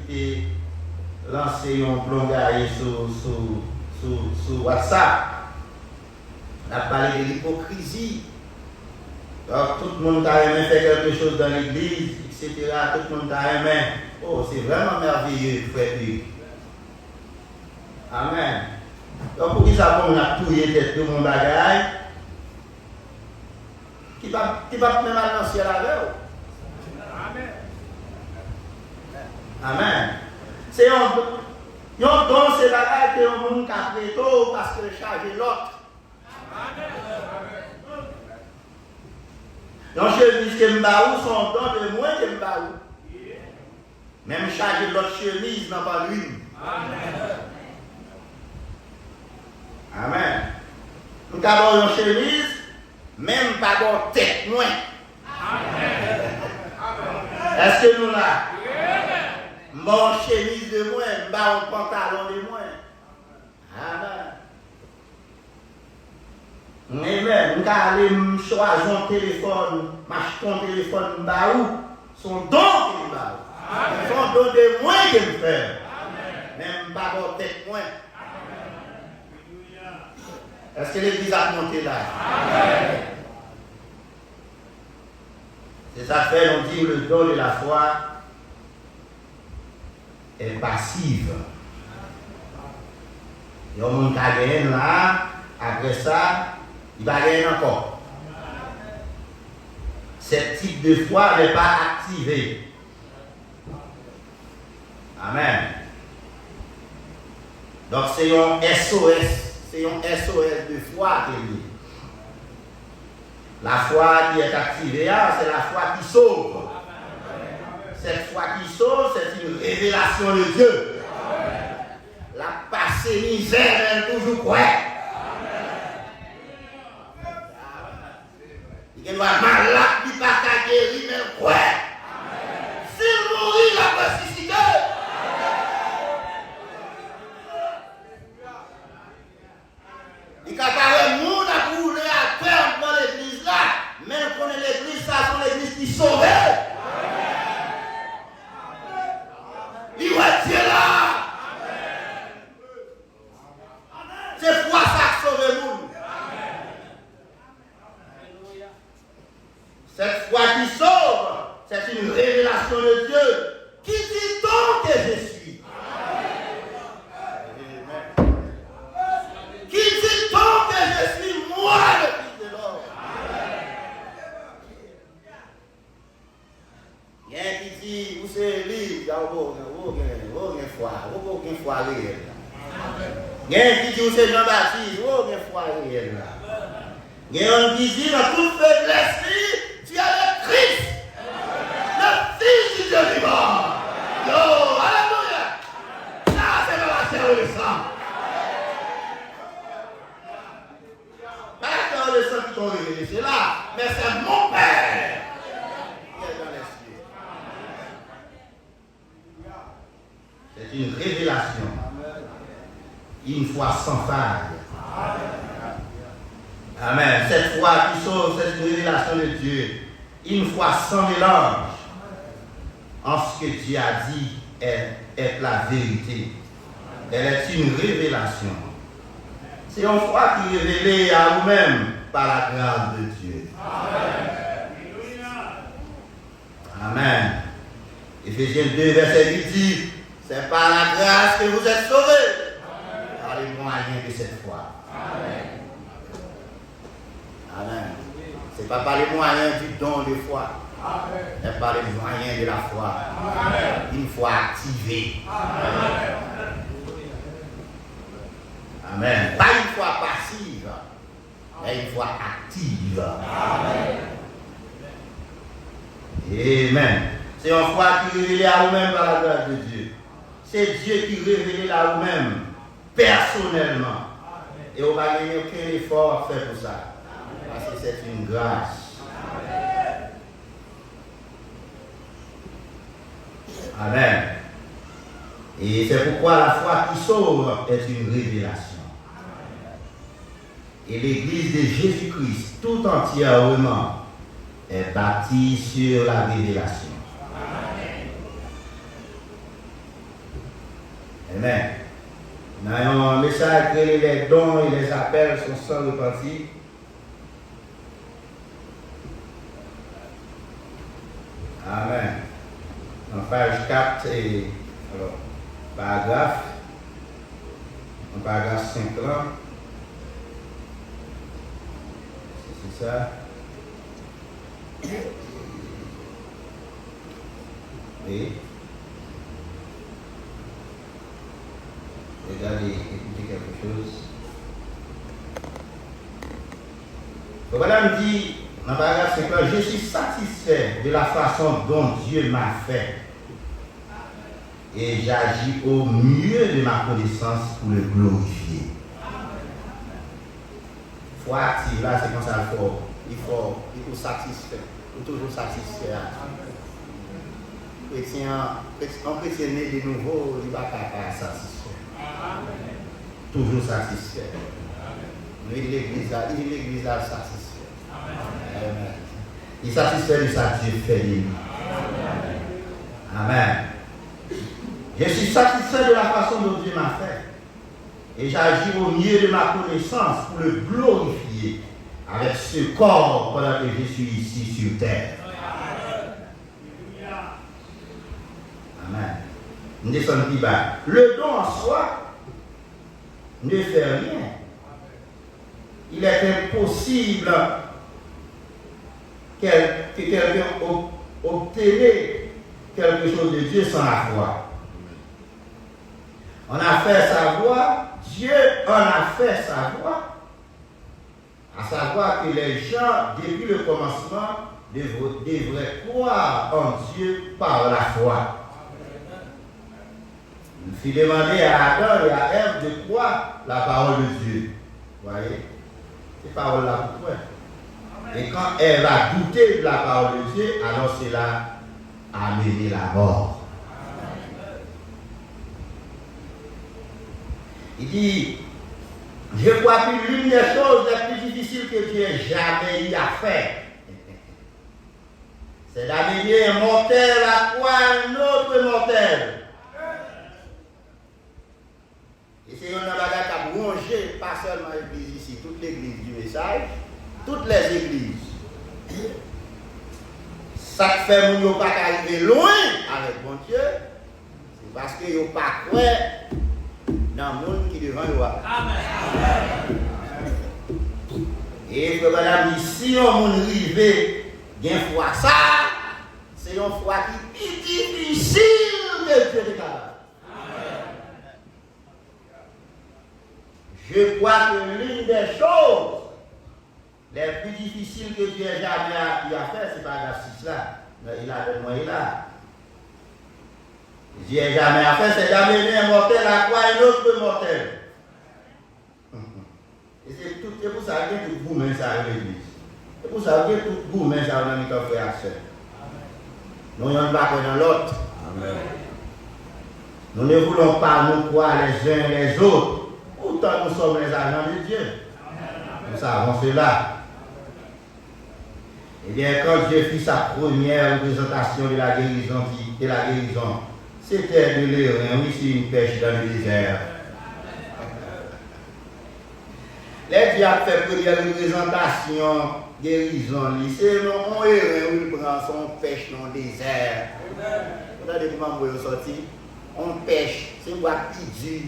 qui a lancé un plongage sur WhatsApp. On a parlé de l'hypocrisie. Alors, tout le monde a aimé faire quelque chose dans l'église, etc. Tout le monde a aimé. Oh, c'est vraiment merveilleux, frère Luc. Amen. Donc, pour qui ça, on a touillé tête de mon bagage, qui va même aller dans le ciel avec vous. Amen. Amen. C'est un don, c'est bagage que le monde a pris tôt parce que charger l'autre. Amen. Donc, chemise que m'baou, son don de moins que m'baou. Même charger l'autre chemise n'a pas lui. Amen. Amen. Nous avons une chemise, même pas de tête moins. Amen. Est-ce que nous là? Mon chemise de moins, mon pantalon de moins. Amen. Amen. Nous allons choisir un téléphone, m'acheter un téléphone, son don qui me son don de moins que me fait. Même pas de tête moins. Est-ce que l'église a monté là? Amen. C'est ça fait, on dit le don de la foi est passive. Il y a un monde qui a gagné là, après ça, il va gagner encore. Ce type de foi n'est pas activé. Amen. Donc c'est un SOS. C'est un SOS de foi qui est lié. La foi qui est activée, c'est la foi qui sauve. Cette foi qui sauve, c'est une révélation de Dieu. La passée misère, elle est toujours quoi? Il doit malade, il ne peut pas guérir, mais quoi? S'il mourit, il a ressuscité. Il y a un monde à rouler à terre dans l'église là, même qu'on est l'église, ça c'est l'église qui sauve. Il va Dieu là. C'est foi ça qui sauve le monde. Cette foi qui sauve, c'est une révélation de Dieu. Qui dit donc que je suis? Qui dit donc que je suis moi le Fils de l'homme? Il y a un qui dit, vous êtes libre, il y a aucune foi réelle. Il y a un qui dit, vous êtes Jean-Baptiste, aucune foi réelle. Il y a un qui dit, dans toute faiblesse, tu es le Christ, le Fils du Dieu vivant. Yo, alléluia. Ça, c'est la chair et le sang. Pas le sang qui t'ont révélé, c'est là, mais c'est mon Père qui est dans les cieux. C'est une révélation. Une foi sans faille. Amen. Cette foi qui sauve, c'est une révélation de Dieu. Une foi sans mélange. En ce que Dieu a dit est la vérité. Elle est une révélation. C'est une foi qui est révélée à vous-même par la grâce de Dieu. Amen. Éphésiens 2, verset 8 dit, c'est par la grâce que vous êtes sauvés. Par les moyens de cette foi. Amen. Ce n'est pas par les moyens du don de foi. Mais par les moyens de la foi. Une foi activée. Amen. Pas une foi passive, mais une foi active. Amen. C'est une foi qui révèle à vous-même par la grâce de Dieu. C'est Dieu qui révèle à vous-même personnellement. Et on va gagner aucun effort à faire pour ça. Parce que c'est une grâce. Amen. Et c'est pourquoi la foi qui sauve est une révélation. Et l'Église de Jésus-Christ tout entièrement est bâtie sur la révélation. Amen. Dans un message que les dons et les appels sont sans repentir. Amen. En page 4, et, alors, paragraphe, en paragraphe 5 là, c'est ça. Oui. Regardez, écoutez quelque chose. Donc, madame dit, dans le paragraphe 5, je suis satisfait de la façon dont Dieu m'a fait et j'agis au mieux de ma connaissance pour le glorifier. Il faut activer, là c'est comme ça il faut satisfaire, il faut toujours satisfaire. Un chrétien né de nouveau, il va pas satisfaire. Toujours satisfait. Lui, l'église a satisfait. Amen. Il satisfait de sa Dieu fait de lui. Amen. Je suis satisfait de la façon dont Dieu m'a fait. Et j'agis au mieux de ma connaissance pour le glorifier avec ce corps pendant que je suis ici sur terre. Amen. Nous descendons plus bas. Le don en soi ne fait rien. Il est impossible que quelqu'un obtienne quelque chose de Dieu sans la foi. On a fait savoir, Dieu en a fait savoir, à savoir que les gens, depuis le commencement, devraient croire en Dieu par la foi. Il fut demandé à Adam et à Ève de croire la parole de Dieu. Vous voyez? Ces paroles-là, pourquoi? Et quand Ève a douté de la parole de Dieu, alors cela a amené la mort. Il dit, je crois que l'une des choses les plus difficiles que Dieu ait jamais eu à faire, c'est d'amener un mortel à croire un autre mortel. Et c'est une bagarre qui a rongé, pas seulement l'église ici, toute l'église du message, toutes les églises. Ça fait que nous ne pas arriver loin avec bon Dieu, c'est parce que nous ne pas croire dans le monde qui est devant nous. Amen. Et que madame dit, si on monde arrivé, bien foi ça, c'est une foi qui est difficile de Dieu de capable. Je crois que l'une des choses les plus difficiles que Dieu ait jamais eu à faire, c'est pas l'exercice là. Il a le moyen là. Dieu n'a jamais à faire, c'est d'amener un mortel à croire un autre mortel. Et c'est pour ça que tout gourmet ça à l'église. C'est pour ça que tout gourmet ça dans notre frère et sœur. Nous n'avons pas dans l'autre. Nous ne voulons pas nous croire les uns les autres. Pourtant nous sommes les agents de Dieu. Nous savons cela. Eh bien, quand Dieu fit sa première représentation de la guérison, c'était de l'airain, oui, c'est une pêche dans le désert. Les dieux ont fait première représentation, guérison, c'est un airain où il prend son pêche dans le désert. Vous avez comment vous sortir? On pêche, c'est bois qui dit,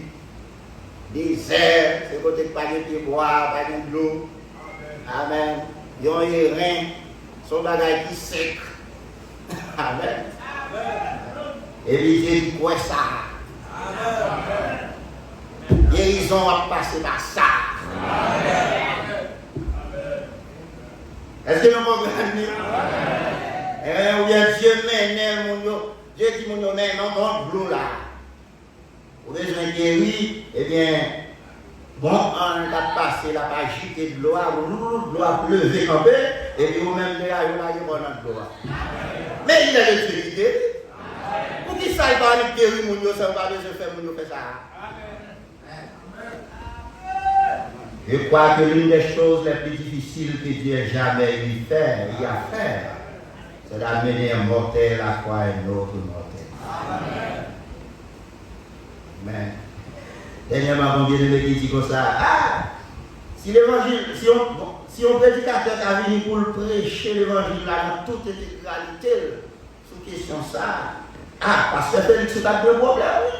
désert, c'est côté pas de bois, pas de l'eau. Amen. Il y a un airain, son bagage qui sec. Amen. Et l'idée dit quoi ça? Guérison a passé par ça. Est-ce que nous comprenons? Ou bien Dieu mène, Dieu dit mon mène, non, mon bleu là. Vous avez besoin de guérir, eh bien, bon, on a passé la page jeter de l'eau, l'eau a pleuvé comme ça, et puis vous-même, vous avez de l'eau. Mais il a l'utilité. Pour qui ça va aller guérir mon Dieu, ça va besoin de faire mon Dieu faire ça. Je crois que l'une des choses les plus difficiles que Dieu ait jamais eu à faire, c'est d'amener un mortel à croire un autre mortel. Amen. Dernièrement, on vient de me dire comme ça. Ah, si l'évangile, si on prédicateur a venu pour prêcher l'évangile là dans toute intégralité, sous question ça. Ah, parce que Félix a deux problèmes.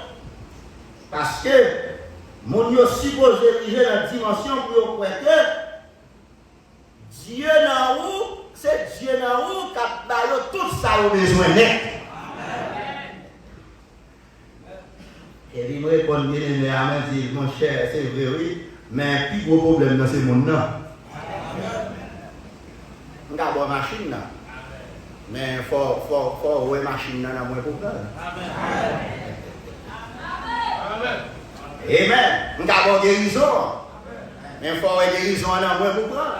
Parce que mon yo supposé arriver dans la dimension pour croire que Dieu n'a où, c'est Dieu n'a où qui a tout ça au besoin net. Et il me répond bien, mais Amen dit, mon cher, c'est vrai, oui, mais plus gros problème dans ce monde-là. On a une bonne machine, mais il faut une machine dans moins problème. Amen. On a une guérison, mais il faut une guérison dans moins problème.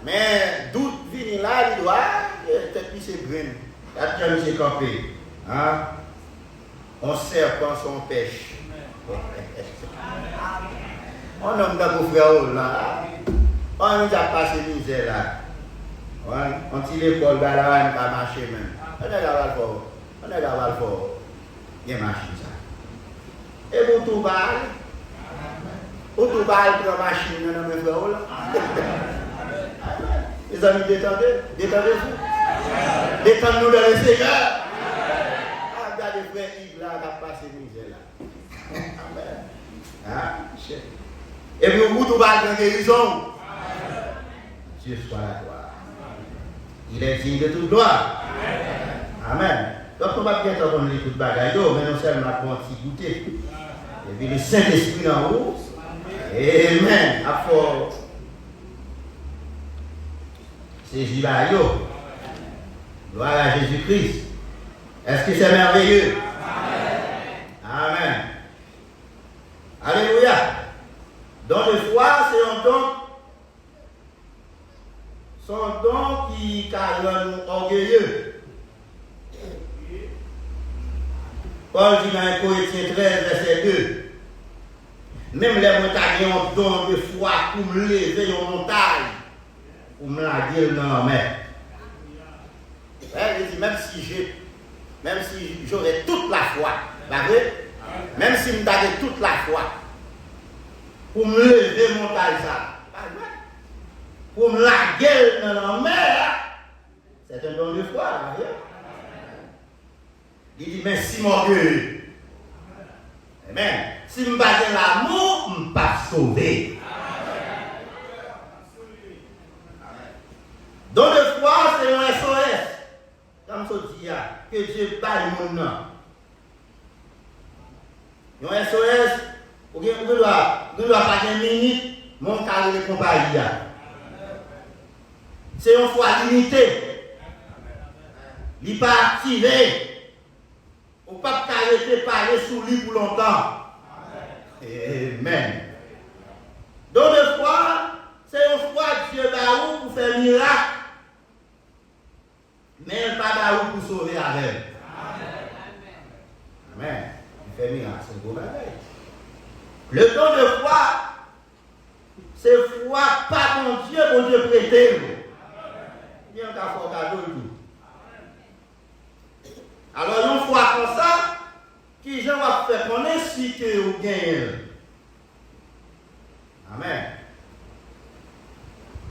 Mais d'où vient là, il doit, peut-être que c'est green, peut-être que c'est campé. On serpent son pêche. On a un frère là. On a passé misère là. On tire l'école là, on va marcher même. On est là fort. On est là fort. Il y a machine ça. Et pour tout balle. Pour tout balle pour la machine, on a mes frères là. Les amis, détendez-vous. Détendez-nous dans le Seigneur. Regardez frère Yves là qui a passé misère là. Amen. Et puis au bout de la guérison, Dieu soit la gloire. Il est digne de toute gloire. Amen. Donc on va bien entendre les coups de bagaille, mais non seulement pour un petit goûter. Et puis le Saint-Esprit en haut. Amen. Après, c'est Gibayo. Gloire à Jésus-Christ. Est-ce que c'est merveilleux? Amen. Amen. Alléluia. Don de foi, c'est un don. C'est un don qui rend nous orgueilleux. Paul dit dans Corinthiens 13, verset 2. Même les montagnes ont don de foi pour me lever une montagne, pour me la dire dans la mer. Il dit, même si j'aurais toute la foi, même si je m'avais toute la foi, pour me lever mon taille ça, pour me la gueule dans la mer, c'est un don de foi. Il dit, mais si mon Dieu, amen, si je me bats l'amour, je ne suis pas sauvé. Don de foi, c'est un SOS. Comme ça dit, que Dieu baille mon nom. Un SOS, vous ne doit pas une minute, mon carré de compagnie. C'est une foi limitée. Il n'est pas activé. On ne peut pas arrêter de parler sous lui pour longtemps. Amen. Donc, de foi, c'est une foi que Dieu va pour faire miracle. Mais pas d'aoù pour sauver avec. Amen. Il fait miracle, c'est un beau bagage. Le don de foi, c'est foi pas mon Dieu prêter. Il y a un cadeau cadeau tout. Alors, une foi comme ça, qui j'en va faire connaître si que vous gagnez. Amen.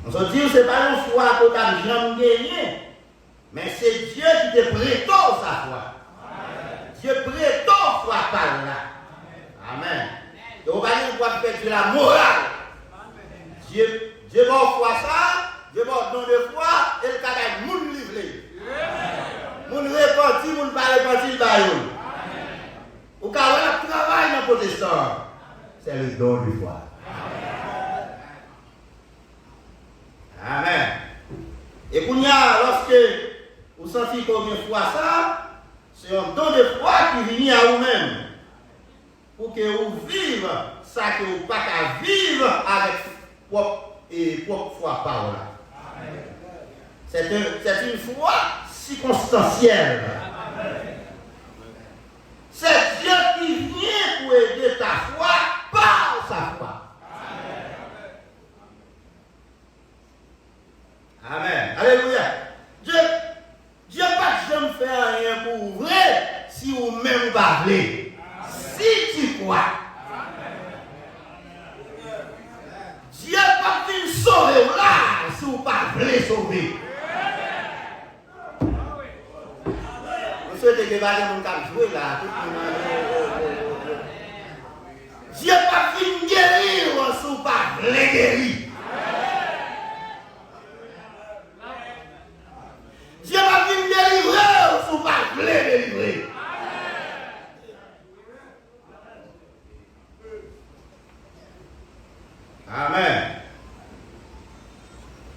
On se dit, ce n'est pas une foi que tu n'as jamais gagné. Mais c'est Dieu qui te prête sa foi. Dieu prête foi par là. Amen. Et on va dire qu'on va faire de la morale. Dieu va foi ça, Dieu va don de foi, et le cas de moun livré. Moun répenti, moun pas répenti, il va y aller. Ou quand on travaille dans le protestant, c'est le don de foi. Amen. Et pour nous, lorsque vous sentez combien de fois ça, c'est un don de foi qui vient à vous-même. Pour que vous viviez ça que vous ne pouvez pas vivre avec propre foi par là. C'est une foi circonstancielle. C'est Dieu qui vient pour aider ta foi par sa foi. Amen. Alléluia. Dieu pas jamais faire rien pour vrai si vous-même vous parlez. si tu crois. Dieu pas venir sauver là si vous ne voulez pas sauver. Vous souhaitez que vous ne jouer là. Dieu pas venir guérir si vous ne voulez pas guérir. Dieu va venir délivrer si vous ne voulez pas délivrer. Amen.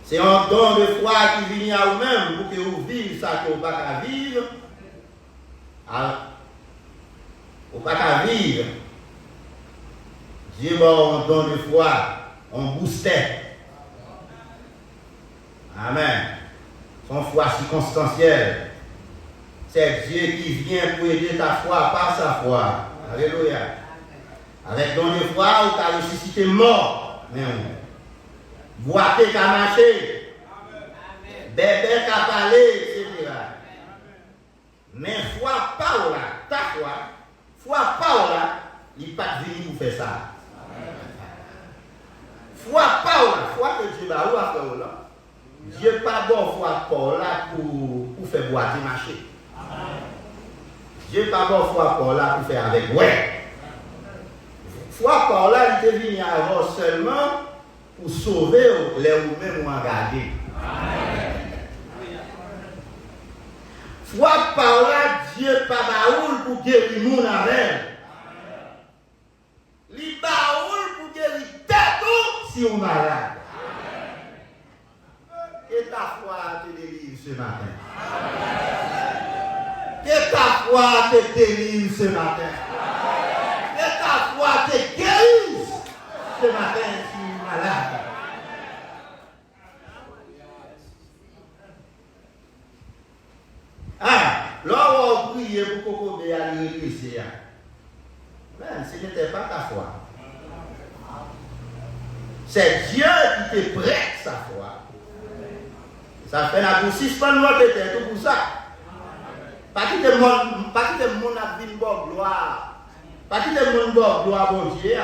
C'est un don de foi qui vient à vous-même pour que vous viviez ça que vous ne pouvez pas vivre. Vous ne pouvez pas vivre. Dieu m'a un don de foi, un booster. Amen. Son foi circonstancielle. C'est Dieu qui vient pour aider ta foi par sa foi. Alléluia. Avec don de foi, vous avez ressuscité mort. Boiter qui a marché, bébé qui a parlé, etc. Mais foi pas là, ta foi pas là, il n'est pas venu pour faire ça. Foi pas là, foi que Dieu va faire là. Dieu n'est pas bon foi pas là pour faire boiter marcher. Dieu n'est pas bon foi pas là pour faire avec ouais. Foi par là, il est venu avant seulement pour sauver les humains ou engagés. Foi par là, Dieu pas baoul pour guérir les gens avec. Il baoul pour guérir tout si on est malade. Et ta foi te délivre ce matin. Que ta foi te délivre ce matin. Que ta foi te guérisse ce matin si tu es malade. Ah, là on prie pour qu'on puisse aller réussir. Mais ce n'était pas ta foi. C'est Dieu qui te prête sa foi. Ça fait la bouche suspendre notre tête tout pour ça. Pas que le monde a vu une bonne gloire. Pas que le monde a gloire bon Dieu.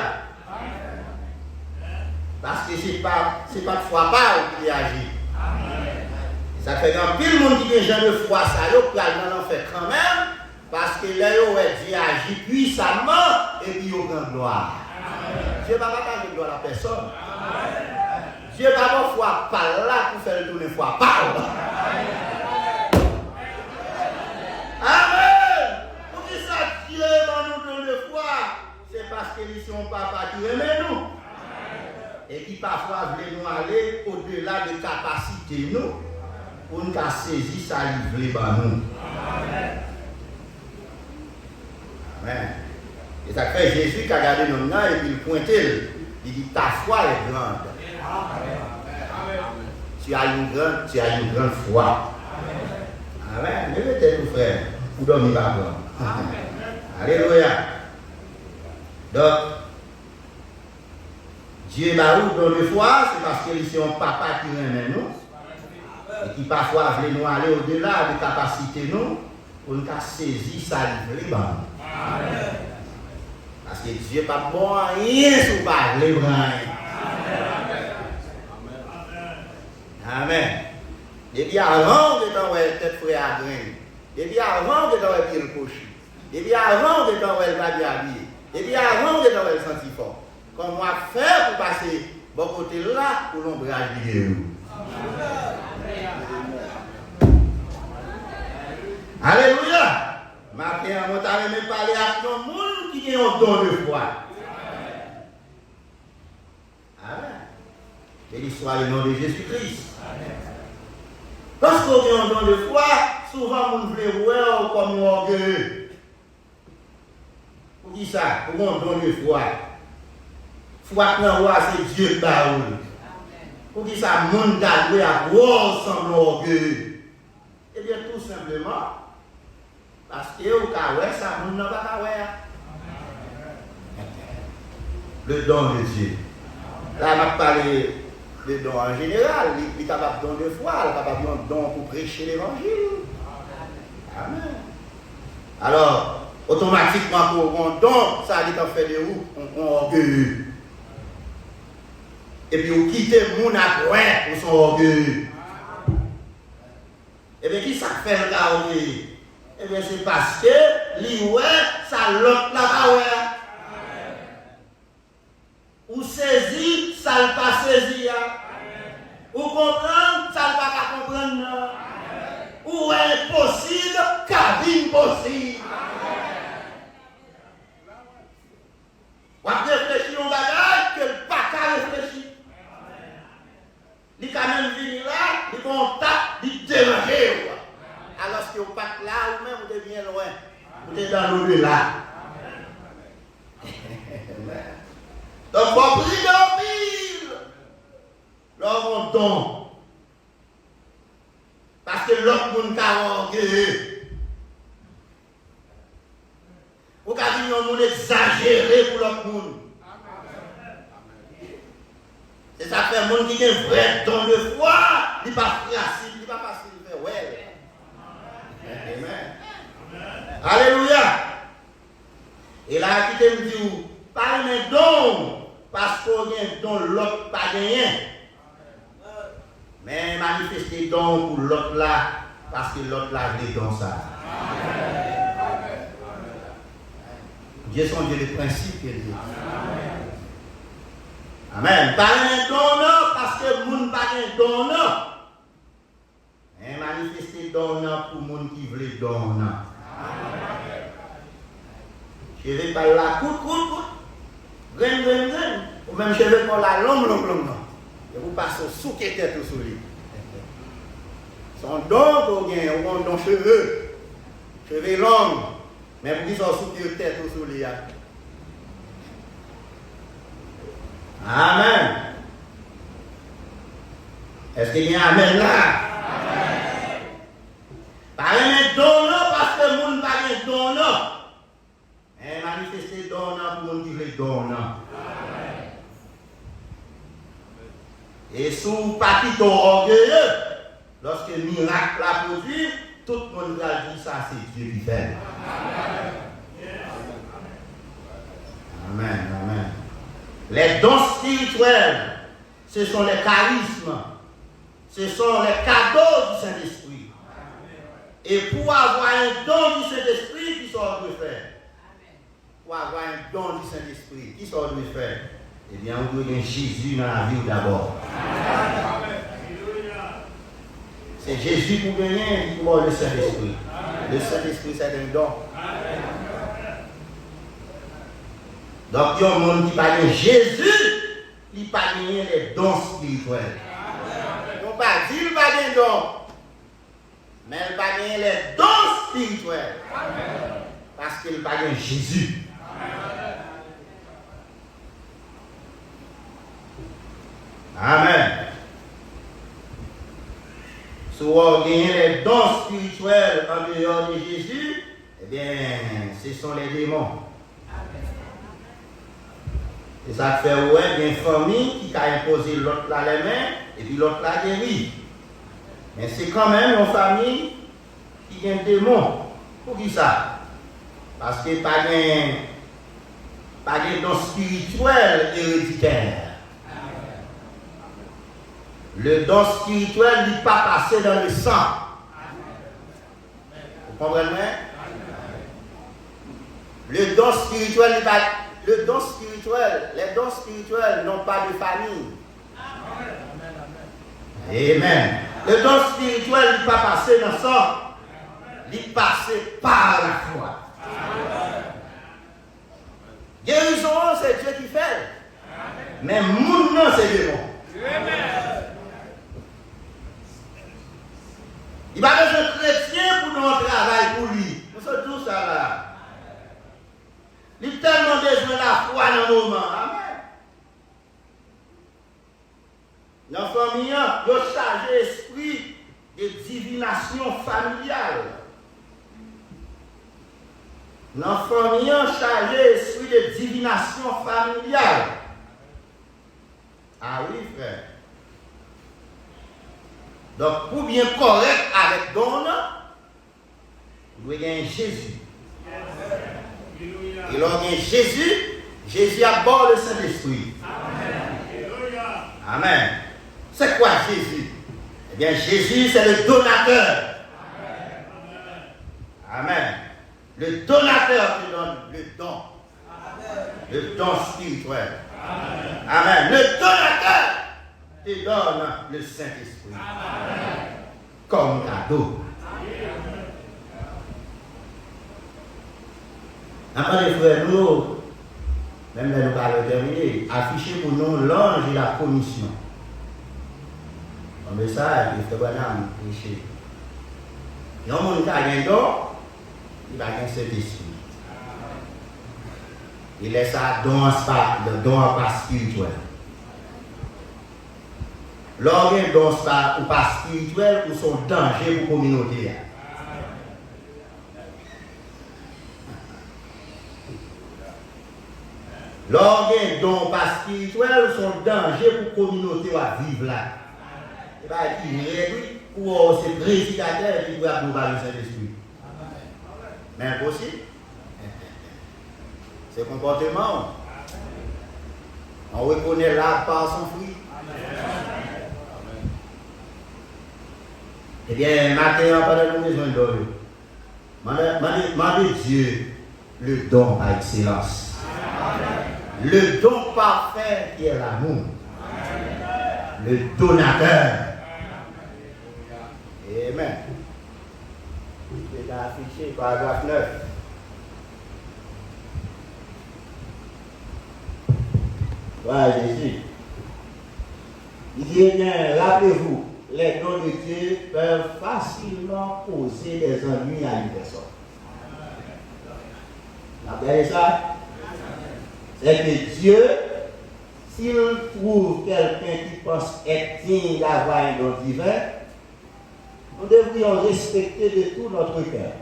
Parce que ce n'est pas de foi qui agit. Ça fait qu'un pile monde qui est de foi, ça y en fait quand même. Parce que là, Dieu agit puissamment et puis il y a gloire. Dieu ne va pas faire gloire à personne. Dieu ne va pas foi par là pour faire tourner foi par là. Amen. Pour qui ça Dieu dans nous donne de foi, c'est parce que nous sommes papa qui aime nous. Et qui parfois veut nous aller au-delà de capacité nous pour nous saisir sa livrer par nous. Amen. Et ça fait Jésus qui a gardé nos mains et puis il pointe, il dit ta foi est grande. Tu as une grande foi. Amen. Mettez nous frère pour dormir là-bas. Alléluia. Donc, Dieu m'a donné de foi, c'est parce que c'est un papa qui aime nous. Et qui parfois veut nous aller au-delà de capacité nous pour nous saisir sa livrer. Parce que Dieu n'est pas bon à rien sur pas les bras. Amen. Depuis avant de t'envoyer tête frère à grain. Depuis avant de t'envoyer pied le cochon. Depuis avant de t'envoyer le babi habillé. Depuis avant de t'envoyer le senti fort. Comment faire pour passer bon côté là pour l'ombrage du guerrier. Alléluia. Matin, on t'a même parlé à tout le monde qui a un don de foi. Amen. Béni soit le nom de Jésus-Christ. Parce qu'on a un don de foi, souvent on veut voir comme un orgueilleux. Pour qui ça? Pour un don de foi. Foi prend roi, c'est Dieu qui parle. Pour qui ça? Monde a loué à voir sans orgueil. Eh bien, tout simplement, parce que au cas où ça, monde n'a pas le don de Dieu. Là, on a parlé de don en général. Il est capable de don de foi, il est capable de don pour prêcher l'évangile. Amen. Alors, automatiquement pour un don, ça dit en fait de vous, on orgueilleux. Et puis vous quittez mon après pour son orgueil. Et bien qui ça fait là orgueil? Et bien c'est parce que lui ça l'autre là ouais. Ou saisi, ça ne pas saisi. Ou comprendre, ça ne pas comprendre. Ou impossible, car impossible. Ou réfléchir au bagage que le pas qu'à réfléchir. Il quand même venir là, il contact, il déranger. Alors que vous pas là, ou même vous devez loin. Vous êtes dans l'au-delà. Donc, vous priez en pile. Leur don. Parce que l'autre monde a orgueilleux. Vous avez dit un monde exagéré pour l'autre monde. C'est ça fait un monde qui a un vrai don de foi. Il n'est pas facile, il n'est pas facile de faire ouais. Amen. Alléluia. Et là, qui te dit, pas un don. Parce qu'on a un don, l'autre pas gagné. Mais manifester don pour l'autre là, parce que l'autre là est dans ça. Dieu son Dieu le principe qu'il dit. Amen. Pas un don non, parce que le monde pas un don non. Mais manifester don non pour le monde qui veut don non. Je vais pas la coûte. Grain. Ou même je vais pour la longue. Et vous passez au sous qui tête sous lui. Son don pour gagner, ou un don cheveux longs. Mais vous dites sous qui tête sous lui. Amen. Est-ce qu'il y a un amen là? Amen. Pas un don là parce que le monde n'a pas un don là. Et manifester don là pour le monde qui veut don là. Et sous parti orgueilleux, lorsque le miracle a produit, tout le monde va dire ça, c'est Dieu qui fait. Amen. Les dons spirituels, ce sont les charismes, ce sont les cadeaux du Saint-Esprit. Et pour avoir un don du Saint-Esprit, qui sont de faire? Pour avoir un don du Saint-Esprit, qui sont de faire? Eh bien, on doit gagner Jésus dans la vie d'abord. C'est Jésus pour gagner, pour le Saint-Esprit. Le Saint-Esprit, c'est un don. Donc, il y a un monde qui parle de Jésus, il n'a pas gagné les dons spirituels. On ne pas dire qu'il n'a pas gagné les dons, mais il n'a pas gagné les dons spirituels. Parce qu'il n'a pas gagné Jésus. Amen. Si vous gagnez les dons spirituels en dehors de Jésus, eh bien, ce sont les démons. Et ça fait ouais, une famille qui a imposé l'autre là les mains et puis l'autre là guéri. Mais c'est quand même une famille qui a un démon. Pour qui ça? Parce que pas de don spirituel héréditaire. Le don spirituel n'est pas passé dans le sang. Vous comprenez? Le don spirituel n'est pas. Le don spirituel, les dons spirituels n'ont pas de famille. Amen. Le don spirituel n'est pas passé dans le sang. Il est passé par la foi. Guérison, c'est Dieu qui fait. Mais mon nom, c'est Dieu. Il va besoin de chrétien pour nous travailler pour lui. Nous sommes tous ça là. Il a tellement besoin de la foi dans le moment. Amen. Dans la famille, il a chargé l'esprit de divination familiale. Dans la famille, il a chargé l'esprit de divination familiale. Ah oui, frère. Donc, pour bien correct avec don, vous devez gagner Jésus. Et là, Jésus a bord le Saint-Esprit. Amen. C'est quoi Jésus? Eh bien, Jésus, c'est le donateur. Amen. Le donateur qui donne le don. Le don spirituel. Amen. Le donateur qui donne le Saint-Esprit. Comme cadeau. Après, les frères, nous, même là, nous parlons terminé, afficher pour nous l'ange et la commission. Un message, il faut Branham prêcher. Il y a un monde qui a un don, il va gagner Saint-Esprit. Il laisse ça le don pas spirituel. L'organe don ou pas spirituel ou son danger pour la communauté. L'organe don pas spirituel ou son danger pour la communauté à vivre là. Et bien, il réduit pour ces prédicateurs qui doivent nous parler de Saint-Esprit. Mais impossible. C'est comportement. On reconnaît l'arbre par son fruit. Eh bien, maintenant, pendant nous besoin de demandez Dieu le don par excellence. Le don parfait qui est l'amour. Le donateur. Amen. C'est affiché, paragraphe 9. Voilà, Jésus. Il dit, eh bien, rappelez-vous, les dons de Dieu peuvent facilement causer des ennuis à une personne. Vous regardez ça? C'est que Dieu, s'il trouve quelqu'un qui pense être digne d'avoir un don divin, nous devrions respecter de tout notre cœur.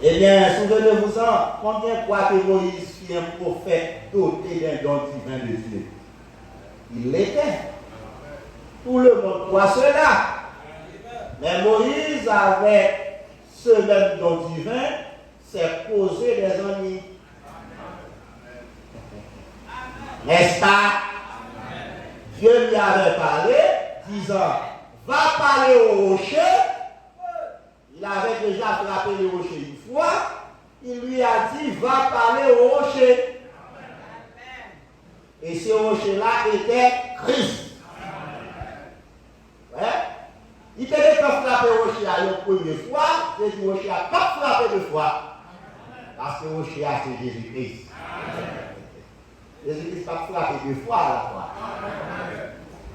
Eh bien, souvenez-vous-en, combien de fois que Moïse fut un prophète doté d'un don divin de Dieu? Il l'était. Tout le monde croit cela. Mais Moïse avait ce même don divin, c'est poser des ennuis. N'est-ce pas? Dieu lui avait parlé, disant, va parler au rocher. Il avait déjà frappé le rocher une fois. Il lui a dit, va parler au rocher. Et ce rocher-là était Christ. Ouais? Il était pas frappé au rocher la première fois, et le rocher n'a pas frappé deux fois. Parce que le rocher c'est Jésus-Christ. Jésus-Christ n'a pas frappé deux fois à la fois.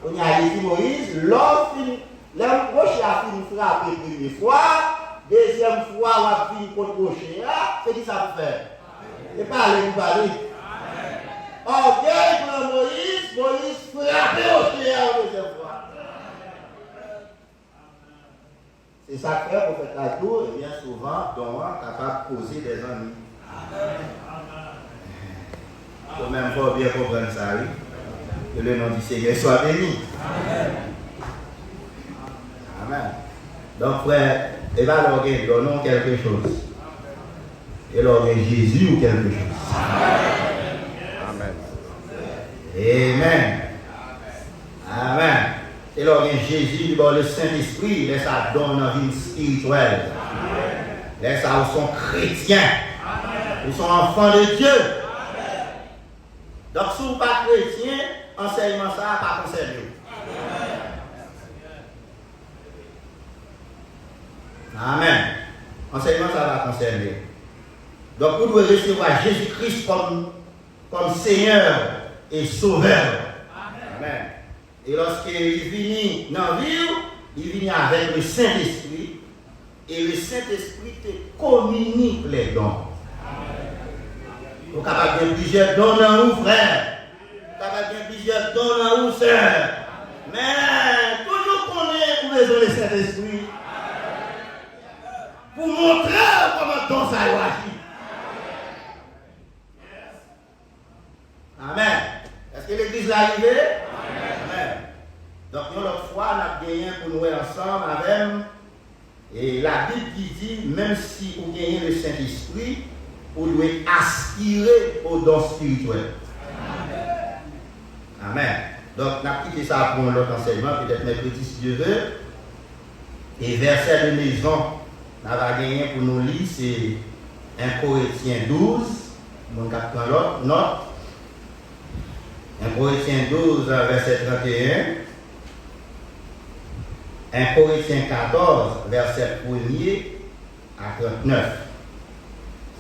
On a dit Moïse, le rocher a fini de frapper la première fois, deuxième fois, on a fini contre le rocher, c'est qui ça peut faire? Et parler, vous parlez. Orgueil pour Moïse frappé au rocher la deuxième fois. C'est ça que pour faire la tour, et bien souvent, donc, capable de poser des ennuis. Il faut même pas bien comprendre ça, oui. Que le nom du Seigneur soit béni. Amen. Donc, frère, et bien, l'orgueil, donnons quelque chose. Et l'orgueil, Jésus ou quelque chose. Amen. Amen. Amen. Et l'orgueil, Jésus, le Saint-Esprit, laisse ça donner une vie spirituelle. Laisse ça où sont chrétiens. Ils sont enfants de Dieu. Donc, si vous n'êtes pas chrétien, enseignement ça n'a pas concerné. Amen. Enseignement ça va concerner. Donc, vous devez recevoir Jésus-Christ comme Seigneur et Sauveur. Amen. Et lorsqu'il vient dans la ville, il vient avec le Saint-Esprit. Et le Saint-Esprit te communique les dons. Vous êtes capable de plusieurs dons dans vous, frère. Vous êtes capable de plusieurs dons dans vous, sœur. Mais toujours qu'on est pour raison le Saint-Esprit. Pour montrer comment don ça agit. Amen. Est-ce que l'église est arrivée? Amen. Donc, nous, l'autre fois, on a gagné pour nous ensemble avec Et la Bible qui dit, même si vous gagnez le Saint-Esprit, vous devez aspirer aux dons spirituels. Amen. Donc, on a quitté ça pour l'autre enseignement, peut-être mercredi si Dieu veut. Et verset de maison, on va gagner pour nous lire, c'est 1 Corinthiens 12. Mon capitaine l'autre, note. 1 Corinthiens 12, verset 31. 1 Corinthiens 14, verset 1er à 39.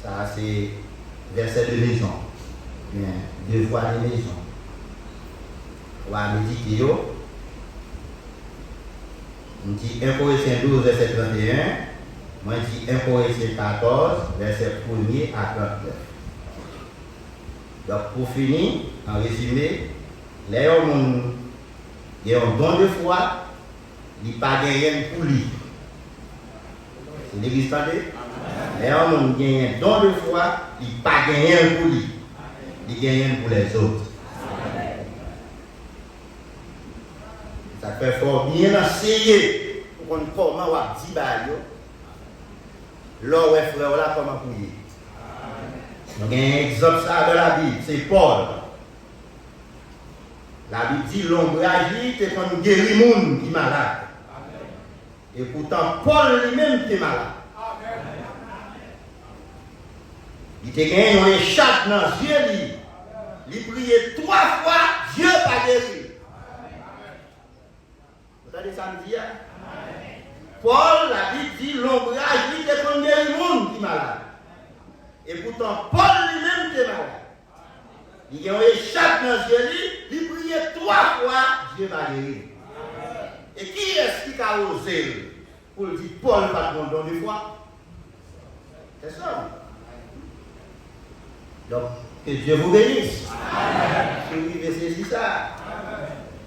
Ça, c'est verset de maison. Bien, deux fois de maison. On va méditer. On dit 1 Corinthiens 12, verset 31. Moi, je dis 1 Corinthiens 14, verset 1er à 39. Donc, pour finir, en résumé, les hommes ont un don de foi. Il n'y a pas gagné pour lui. C'est l'église tendée. Les hommes ont gagné un don de foi, il n'y a pas gagné pour lui. Il gagne pour les autres. Ça fait fort bien enseigner pour qu'on comment on va dire là où est frère là comment prier. Donc un exemple ça de la Bible, c'est Paul. La Bible dit l'ombrage c'est quand nous guérit le monde qui est malade. Et pourtant, Paul lui-même était malade. Il était gagné un échappe dans Dieu. Il priait 3 fois, Dieu pas guéri. Vous entendez ça me dire? Paul, la Bible dit, l'ombrage, il était comme guéri le monde qui est malade. Et pourtant, Paul lui-même était malade. Il a un échappe dans Dieu. Il priait 3 fois, Dieu va guérir. Et qui est-ce qui a osé pour dire Paul pas de don de foi? C'est ça. Donc, que Dieu vous bénisse. Si vous vivez saisir ça.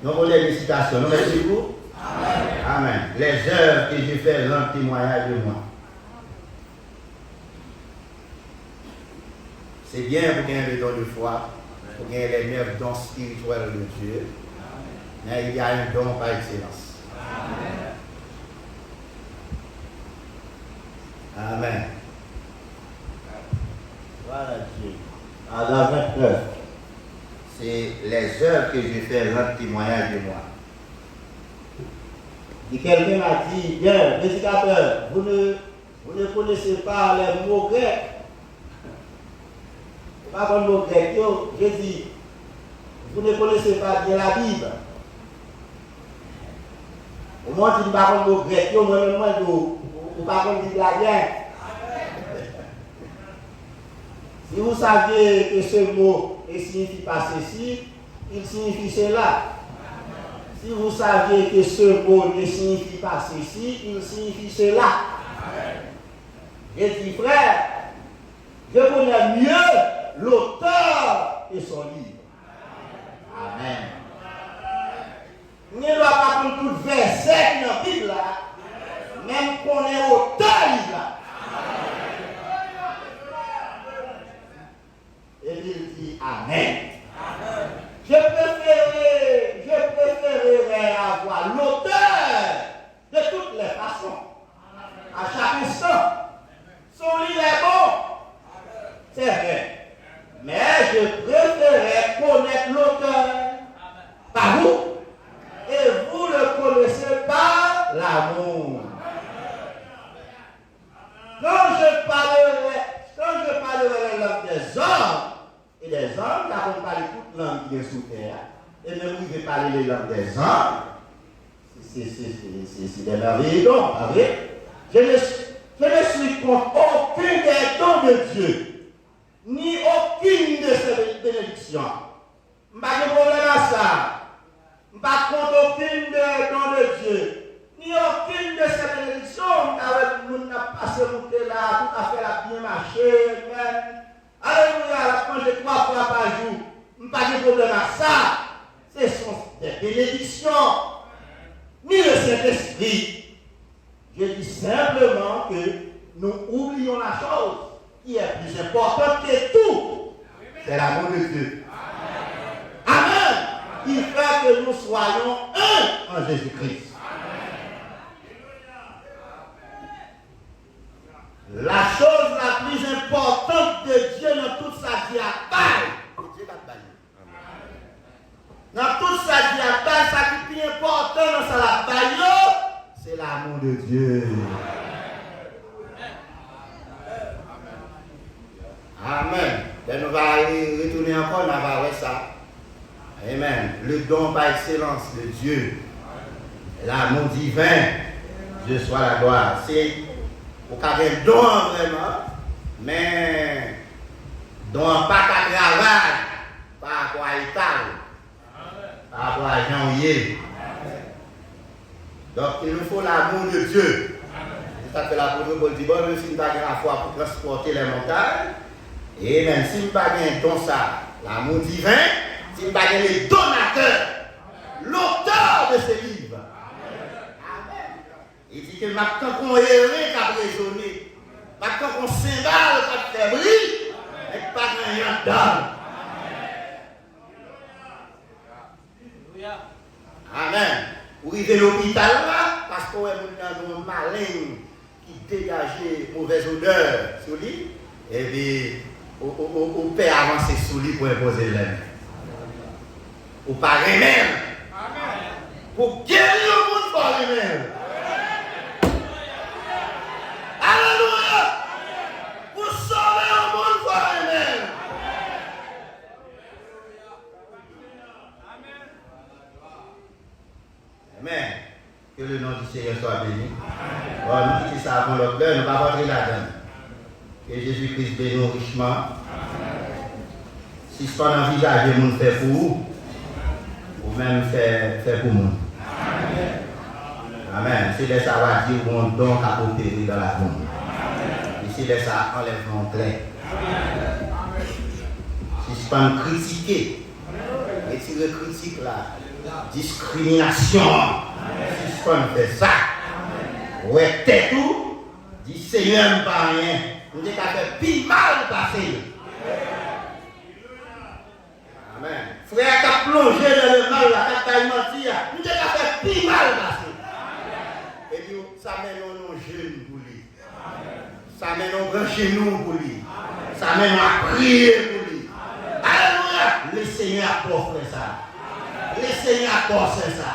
Nous avons des citations. Nous merci beaucoup. Amen. Les œuvres que j'ai faites rendent témoignage de moi. C'est bien pour gagner le don de foi, pour gagner les 9 dons spirituels de Dieu. Mais il y a un don par excellence. Amen. Voilà Dieu. Alors 29. C'est les œuvres que je fais rendent témoignage de moi. Et quelqu'un m'a dit, bien, prédicateur, vous ne connaissez pas les mots grecs. Vous ne connaissez pas les mots grecs. Je dis, vous ne connaissez pas bien la Bible. Au moins, tu ne parles pas de mots grecs, moi-même, vous ne parlez pas de la bien. Si vous saviez que ce mot ne signifie pas ceci, il signifie cela. Si vous saviez que ce mot ne signifie pas ceci, il signifie cela. J'ai dit, frère, je connais mieux l'auteur et son livre. Amen. On ne doit pas prendre tout verset dans la Bible, même qu'on est auteur livre. Et il dit Amen. Je préférerais avoir l'auteur de toutes les façons. À chaque instant. Son livre est bon. C'est vrai. Mais je préférerais connaître l'auteur par vous. Et vous le connaissez par l'amour. Quand je parlerai la langue des hommes, et des hommes, car on parle toute langue qui est sous terre, et même si je parle les langues des hommes, c'est des merveilleux dons, vous savez. Je ne suis contre aucun des dons de Dieu, ni aucune de ses bénédictions. Je n'ai pas de problème à ça. Je ne suis pas contre aucune des dons de Dieu. Ni aucune de ces bénédictions, avec nous, n'a passé monter là, tout à fait la bien marché, même. Alléluia, quand je 3 fois par jour, je n'ai pas de problème à ça. Ce sont des bénédictions, ni le Saint-Esprit. Je dis simplement que nous oublions la chose qui est plus importante que tout. C'est l'amour de Dieu. Amen. Il fait que nous soyons un en Jésus-Christ. La chose la plus importante de Dieu dans toute sa vie à part, c'est Dieu qui a baillé. Dans toute sa vie à part, ça qui est plus important dans sa baillé, c'est l'amour de Dieu. Amen. Ben, nous allons retourner encore, on va voir ça. Amen. Le don par excellence de Dieu. L'amour divin. Dieu soit la gloire. C'est pour qu'il y ait un don vraiment, mais don pas qu'à travail, par rapport à l'État, par rapport à Jean-Yé. Donc il nous faut l'amour de Dieu. C'est ça que l'apôtre Paul dit, bon, même si nous n'avons pas la foi pour transporter les montagnes, et même si nous n'avons pas un don ça, l'amour divin, si nous n'avons pas le donateur, l'auteur de ce livre. Il dit que maintenant qu'on errait qu'à raisonner, maintenant qu'on cymbale qu'à faire briller, et pas rien d'âme. Amen. Vous arrivez à l'hôpital là, parce qu'on est un malin qui dégageait mauvaise odeur sur lui, et puis on peut avancer sur lui pour imposer l'aime. Ou pas remède. Pour guérir le monde par lui-même. Alléluia! Pour sauver le monde par lui-même. Amen. Que le nom du Seigneur soit béni. Bon, nous disons ça avant l'autre, nous ne va pas rentrer là-dedans. Que Jésus-Christ bénisse richement. Si ce qu'on envisage, le monde fait pour vous, ou même fait pour nous. Amen. C'est les savoir dire qu'on donc à opérer dans la tombe. Et c'est les ça enlèvement clair. Si ce qu'on critiquer, et si le critique là, discrimination, si ce qu'on fait ça, ouais, t'es tout, dit Seigneur, pas rien. Nous devons faire pile mal passer. Amen. Frère qui a plongé dans le mal, qui a menti, nous devons faire pile mal passer. Et puis, ça mène nos jeunes pour lui. Ça mène nos grands chez nous pour lui. Ça mène à prier pour lui. Alléluia. Le Seigneur a pas fait ça. Le Seigneur a pas fait ça.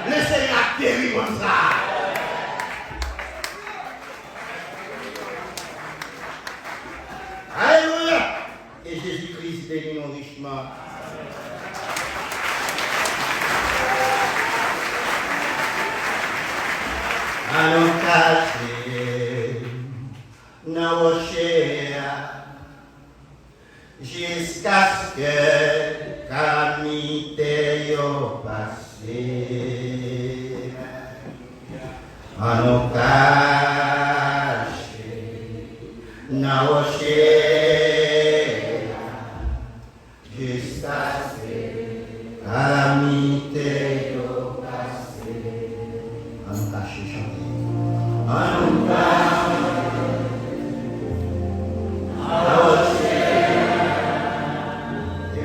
Le Seigneur a guéri comme ça. Alléluia. Et Jésus-Christ bénit nous richement. Allons cacher dans vos chairs jusqu'à ce que calamité yo passe. Allons cacher dans vos chairs jusqu'à ce que calamité yo passe. Allons cacher chanter. Allons cacher.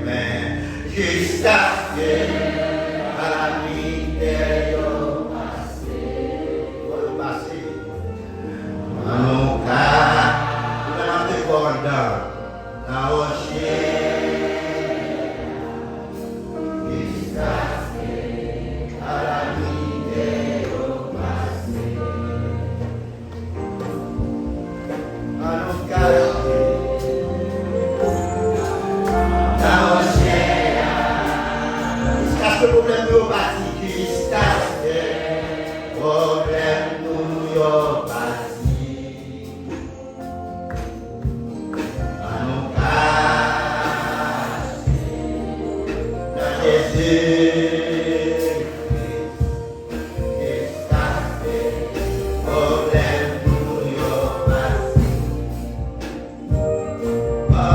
Amen. Jusqu'à ce que calamité yo passe. Yo passe. Allons cacher. Nous allons te corder dans vos chairs. Jusqu'à ce que calamité yo passe. Allons cacher. Le problème nous bâtit jusqu'à ce que le problème nous bâtit. À nos cas, dans Jésus, jusqu'à ce que le problème nous bâtit. À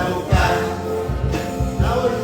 nos cas, dans Jésus.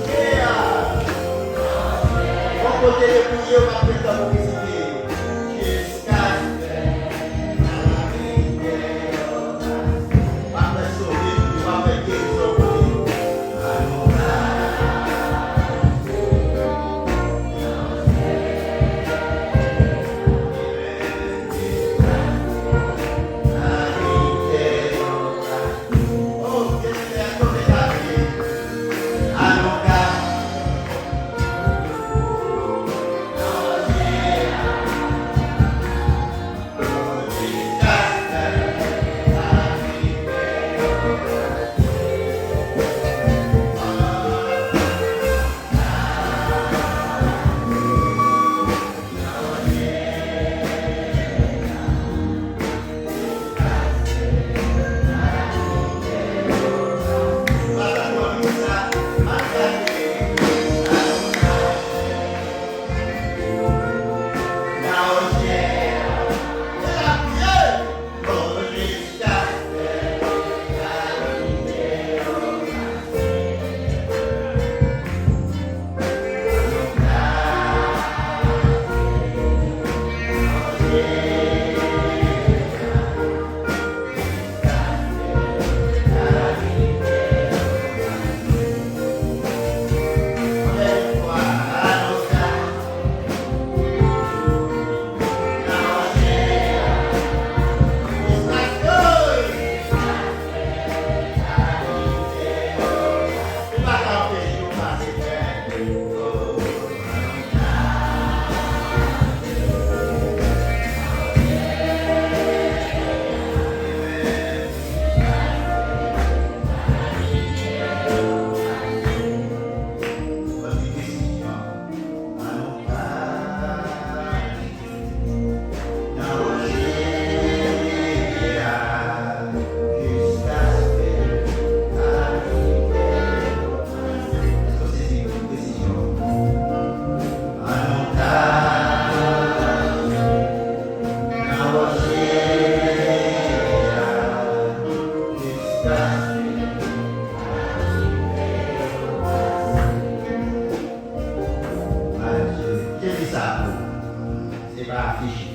C'est pas affiché.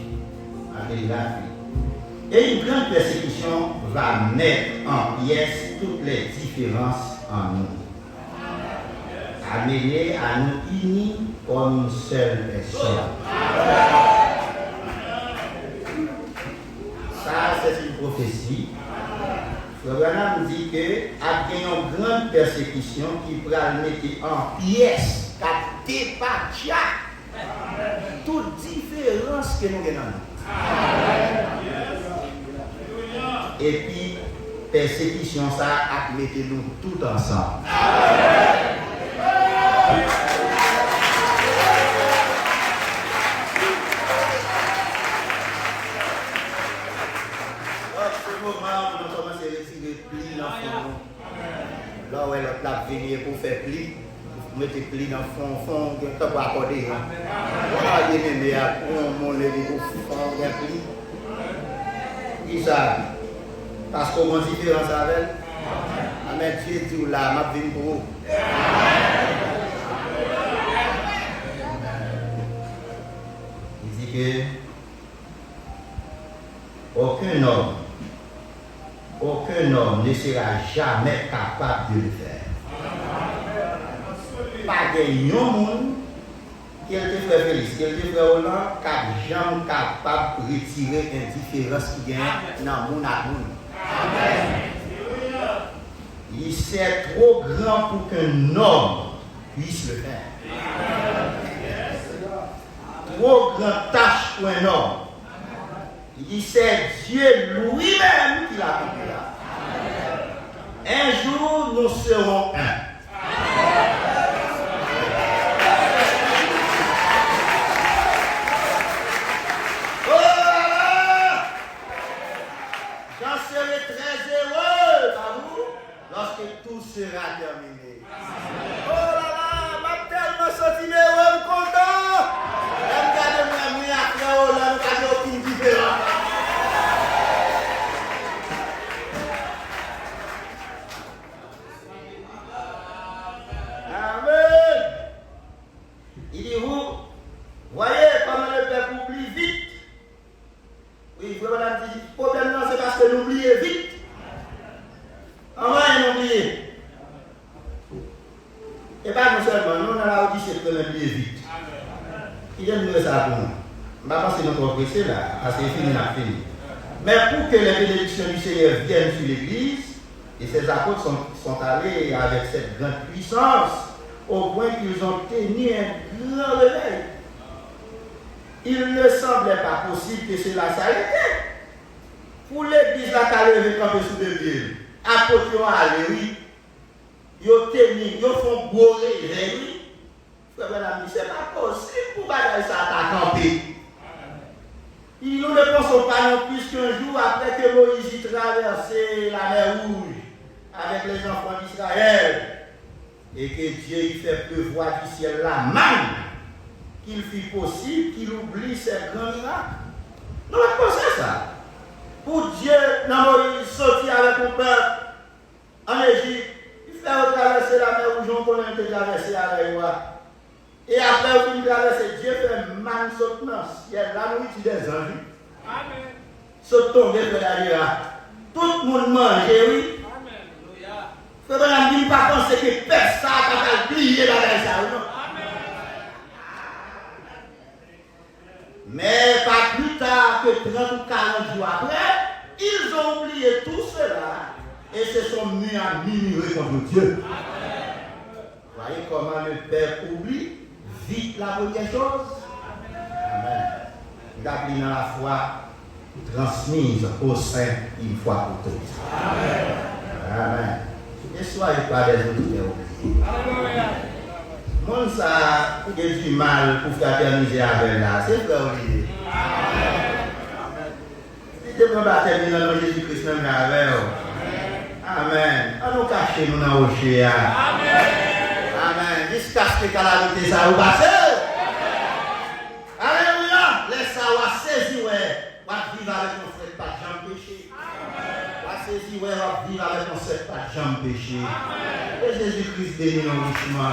Et une grande persécution va mettre en pièces toutes les différences en nous. Amener à nous unir comme une seule personne. Ça, c'est une prophétie. Le Branham nous dit que après une grande persécution qui va mettre en pièces, qui dépasse toute différence que nous avons. Et puis, persécution, ça a mis nous tout ensemble. Là où elle a venu pour faire pli, mettez pli dans le fond, que tu peux accorder. Voilà, il y a mon lady pour faire pli. Qui ça? Parce qu'on a une différence avec elle. Amen. Dieu dit là, ma vie pour vous. Il dit que aucun homme ne sera jamais capable de le faire. Pas de monde qui est frère Félix, qui est frère Hollande, qui n'est jamais capable de retirer l'indifférence qui gagne dans le monde à monde. Il c'est trop grand pour qu'un homme puisse le faire. Trop grande tâche pour un homme. Il c'est Dieu lui-même qui l'a accompli là. Un jour, nous serons un. Oh là là! J'en serai très heureux par vous lorsque tout sera terminé. Oh là là! Ma tellement senti heureux, content! Regardez-moi, après, oh là, nous n'avons aucune différence. Il dit, vous voyez comment le peuple oublie vite. Oui, vous avez dit, le problème c'est parce que nous oublions vite. On va oublier. Et pas nous seulement, nous, dans la Odyssée, nous oublier vite. Il aime nous ça pour nous. Je ne vais pas penser notre pressé là, parce que c'est fini, la fini. Mais pour que les bénédictions du Seigneur viennent sur l'Église, et ces apôtres sont allés avec cette grande puissance, au point qu'ils ont tenu un grand réveil. Il ne semblait pas possible que cela s'arrête. Pour l'église, la calée campé sous deux pieds. Apôtres ont allé, oui. Ils ont tenu, ils font gros réveil, oui. Frère Benami, c'est pas possible pour bagailler ça à camper. Nous ne pensons pas non plus qu'un jour après que Moïse y traversait la mer Rouge avec les enfants d'Israël, et que Dieu y fait pleuvoir du ciel la manne, qu'il fut possible qu'il oublie ses grands miracles. Nous ne pensons ça. Pour Dieu, Moïse sorti avec mon peuple en Égypte, il fait traverser la mer Rouge, on connaît que traverser avec moi. Et après, il traverse, Dieu fait manne sauter dans le ciel, la nourriture des anges. Amen. Saute tomber de la là. Tout le monde mange, oui. Il ne faut pas penser que personne n'a plié dans la salle. Mais pas plus tard que 30 ou 40 jours après, ils ont oublié tout cela et se sont mis à murmurer contre Dieu. Voyez comment le Père oublie vite la première chose. Amen. D'appeler dans la foi transmise au sein une fois pour toutes. Amen. Amen. Ne soyez pas des auditeurs oubliés. Mon ça, qui a du mal pour fraterniser avec là, c'est frère Olivier. Si tu veux pas terminer dans Jésus-Christ même avec vous. Amen. On nous cache nous dans le rocher. Amen. Amen. Jusqu'à ce que calamité ça vous passe. Alléluia. Laisse ça ou saisir, ouais. Va vivre avec nos frères, pas jamais péché. Va saisi, ouais, on vivre avec un seul pas de jambe péché. Et Jésus-Christ bénit nos richement.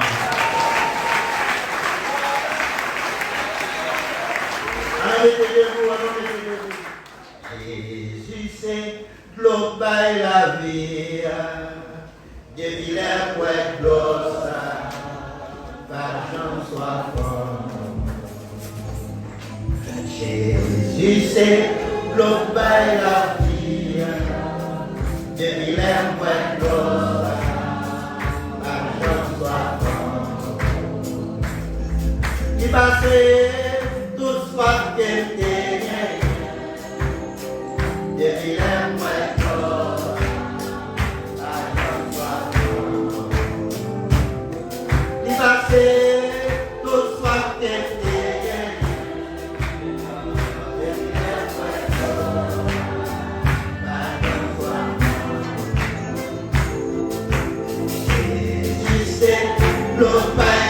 Jésus, c'est global la vie. Depuis les poètes d'os, pas de soit fort. Jésus, c'est global la vie. Depuis les poètes d'os, pas de soit fort. Il passait tout soit qu'elle était. Depuis les poètes d'os. Tout soit Jésus, c'est le Père.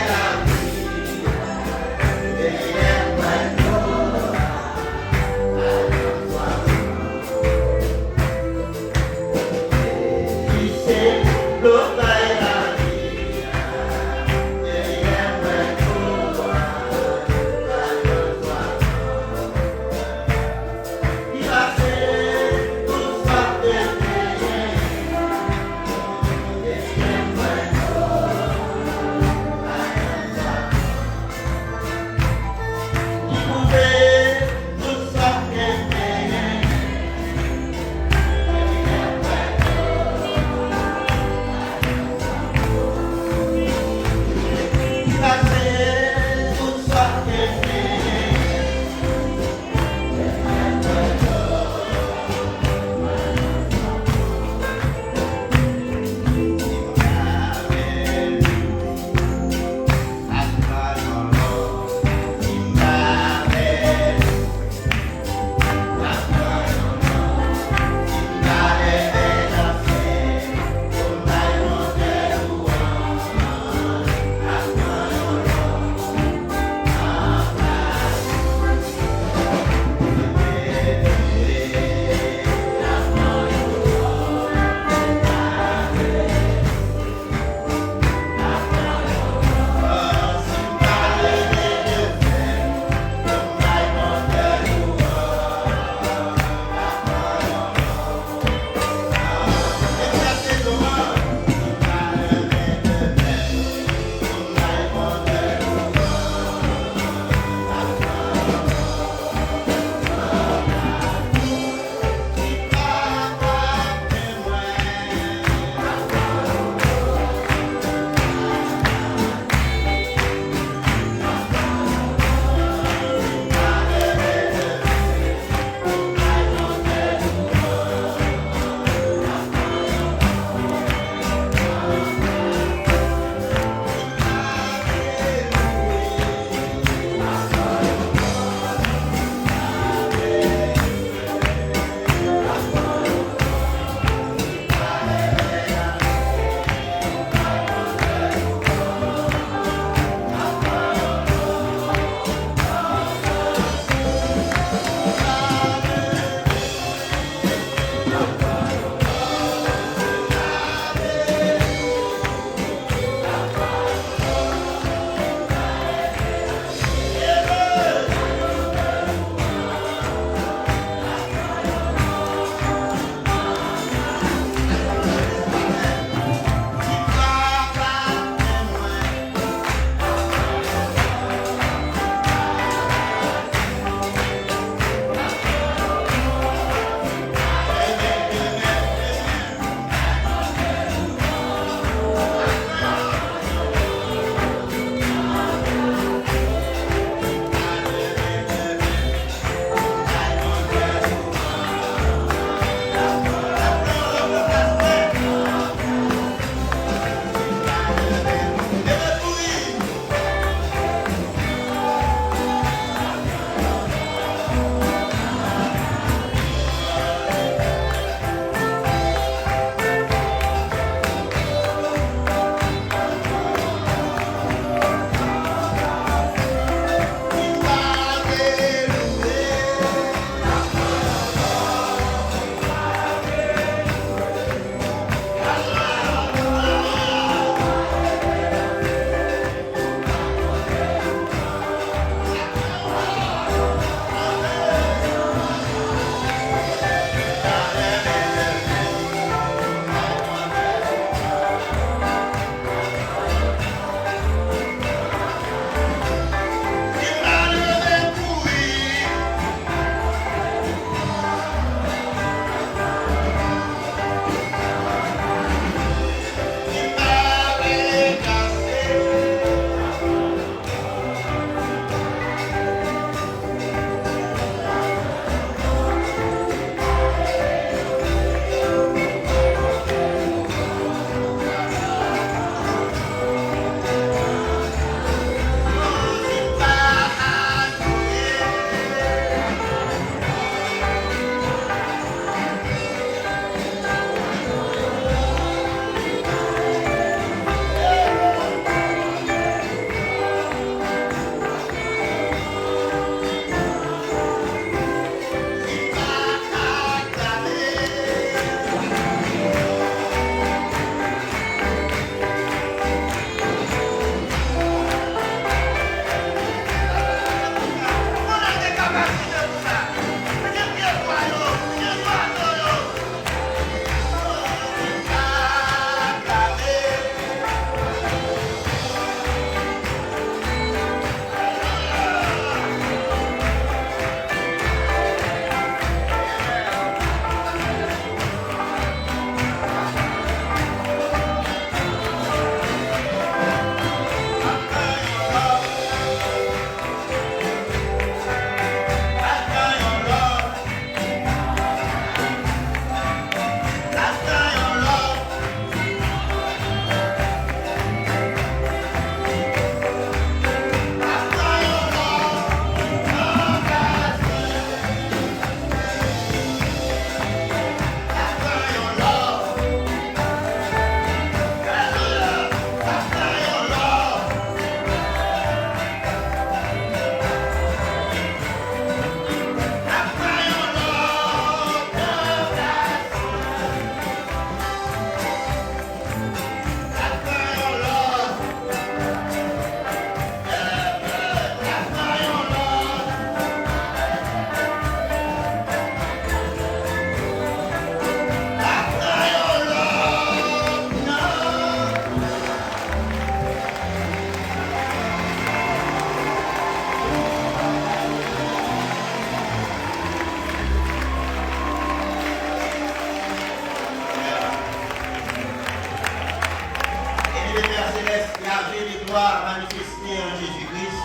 qui avait les gloires manifestées en Jésus-Christ.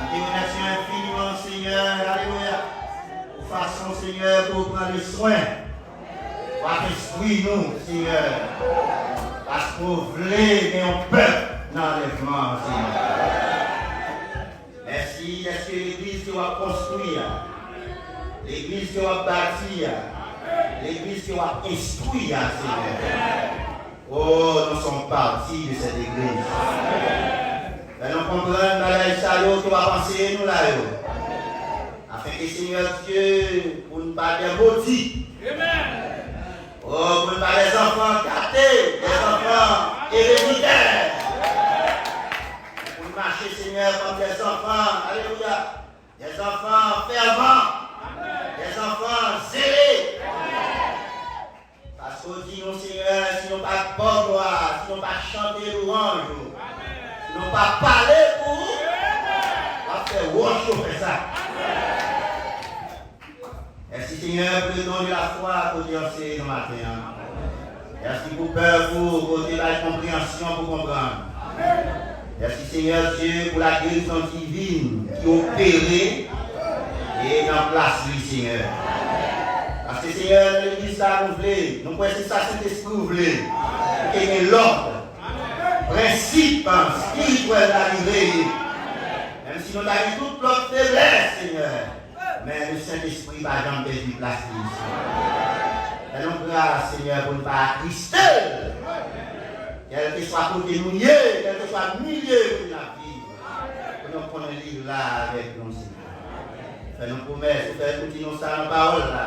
Nous te remercions infiniment, Seigneur. Alléluia. De façon, Seigneur, pour prendre le soin. Pour instruire nous, Seigneur. Parce qu'on voulait un peuple dans l'enlèvement, Seigneur. Merci, est-ce que l'église qui va construire, l'église qui va bâtir, l'église qui va instruire, Seigneur. Oh, nous sommes partis de cette église. Et nous comprenons dans les salauds qui va penser nous là. Afin que Seigneur Dieu, pour ne pas des maudits. Oh, pour ne pas des enfants gâtés, des enfants héréditaires. Pour marcher, Seigneur, comme des enfants, alléluia, des enfants fervents, des enfants zélés. Parce qu'on dit, nous, Seigneur, si nous pas de gloire, si nous pas chanter louange, si nous pas parler pour vous, on va faire worship ça. Merci, Seigneur, pour le don de la foi que tu as fait ce matin. Merci pour peur, pour côté la compréhension pour comprendre. Merci, Seigneur Dieu, pour la guérison divine qui opérée et en place, lui, Seigneur. Parce que, Seigneur, l'église, ça nous voulait. Nous pouvons ça, c'est ce que vous voulez. Qu'il y ait l'ordre, principe, spirituel d'arriver. Même si nous avons toute notre faiblesse, Seigneur. Mais le Saint-Esprit va jamais perdu place ici. Nous grâce, Seigneur, pour ne pas attrister. Quel que soit côté nous, quel que soit le milieu de la vie. Pour nous prendre un livre là avec nous, Seigneur. Fais nos promesses, fais continuer ça dans la parole là.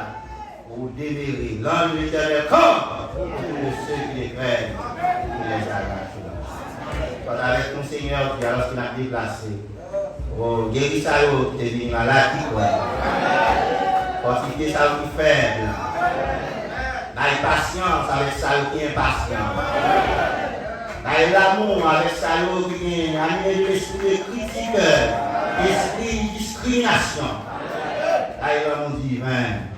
Pour démérer l'ange de l'Éternel comme pour tous ceux qui les craignent, qui les arrachent. Quand avec nous, Seigneur, qui alors qu'il a déplacé. Oh, guéris ça, qui est venu malade, qui croit. Fortifier ça, qui est faible. D'aller patience avec ça, qui est impatient. D'aller l'amour avec ça, qui est animé de l'esprit de critique, l'esprit de discrimination. D'aller l'amour divin.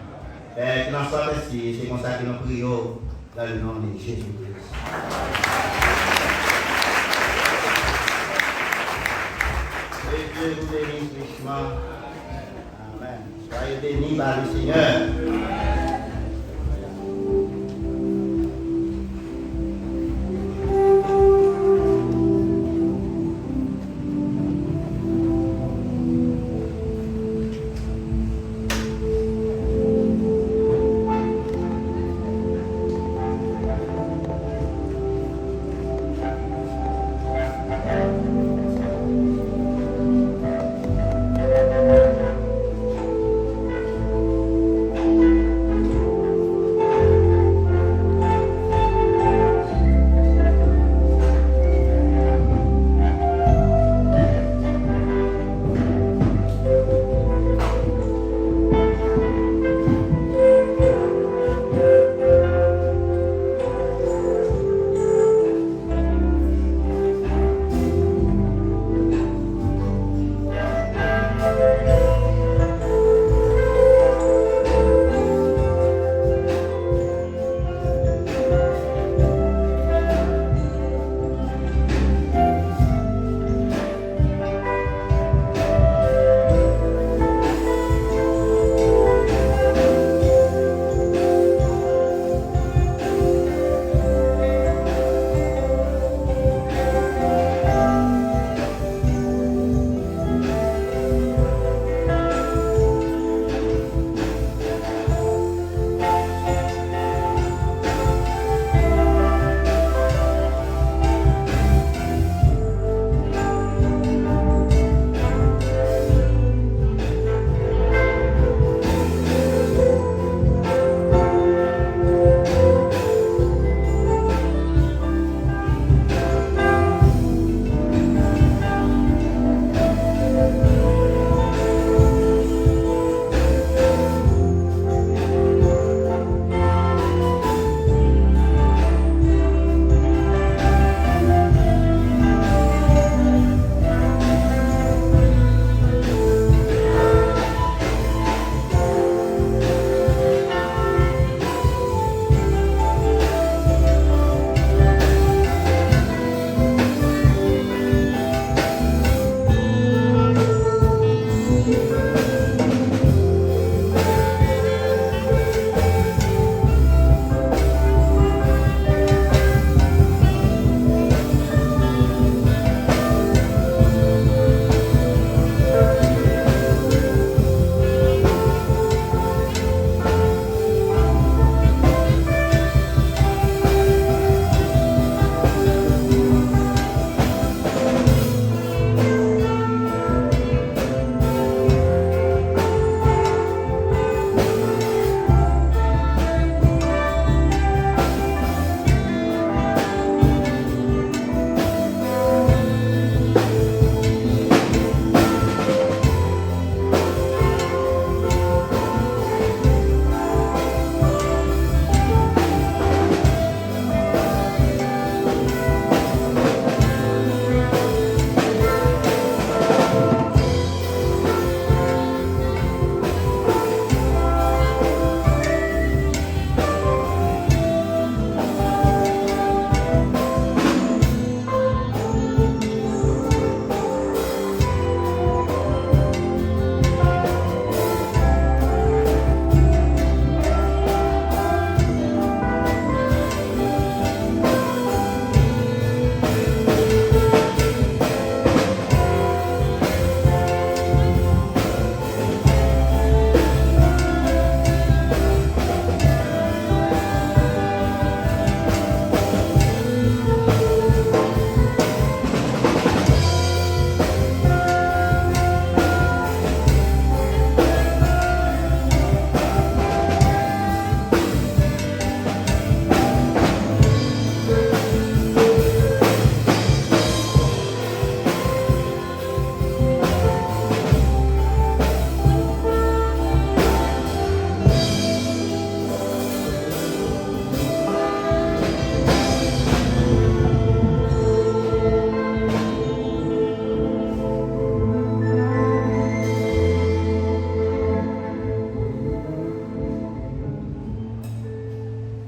Père, qu'il en soit ainsi, c'est comme ça que nous prions dans le nom de Jésus-Christ. Que Dieu vous bénisse richement. Amen. Soyez bénis par le Seigneur.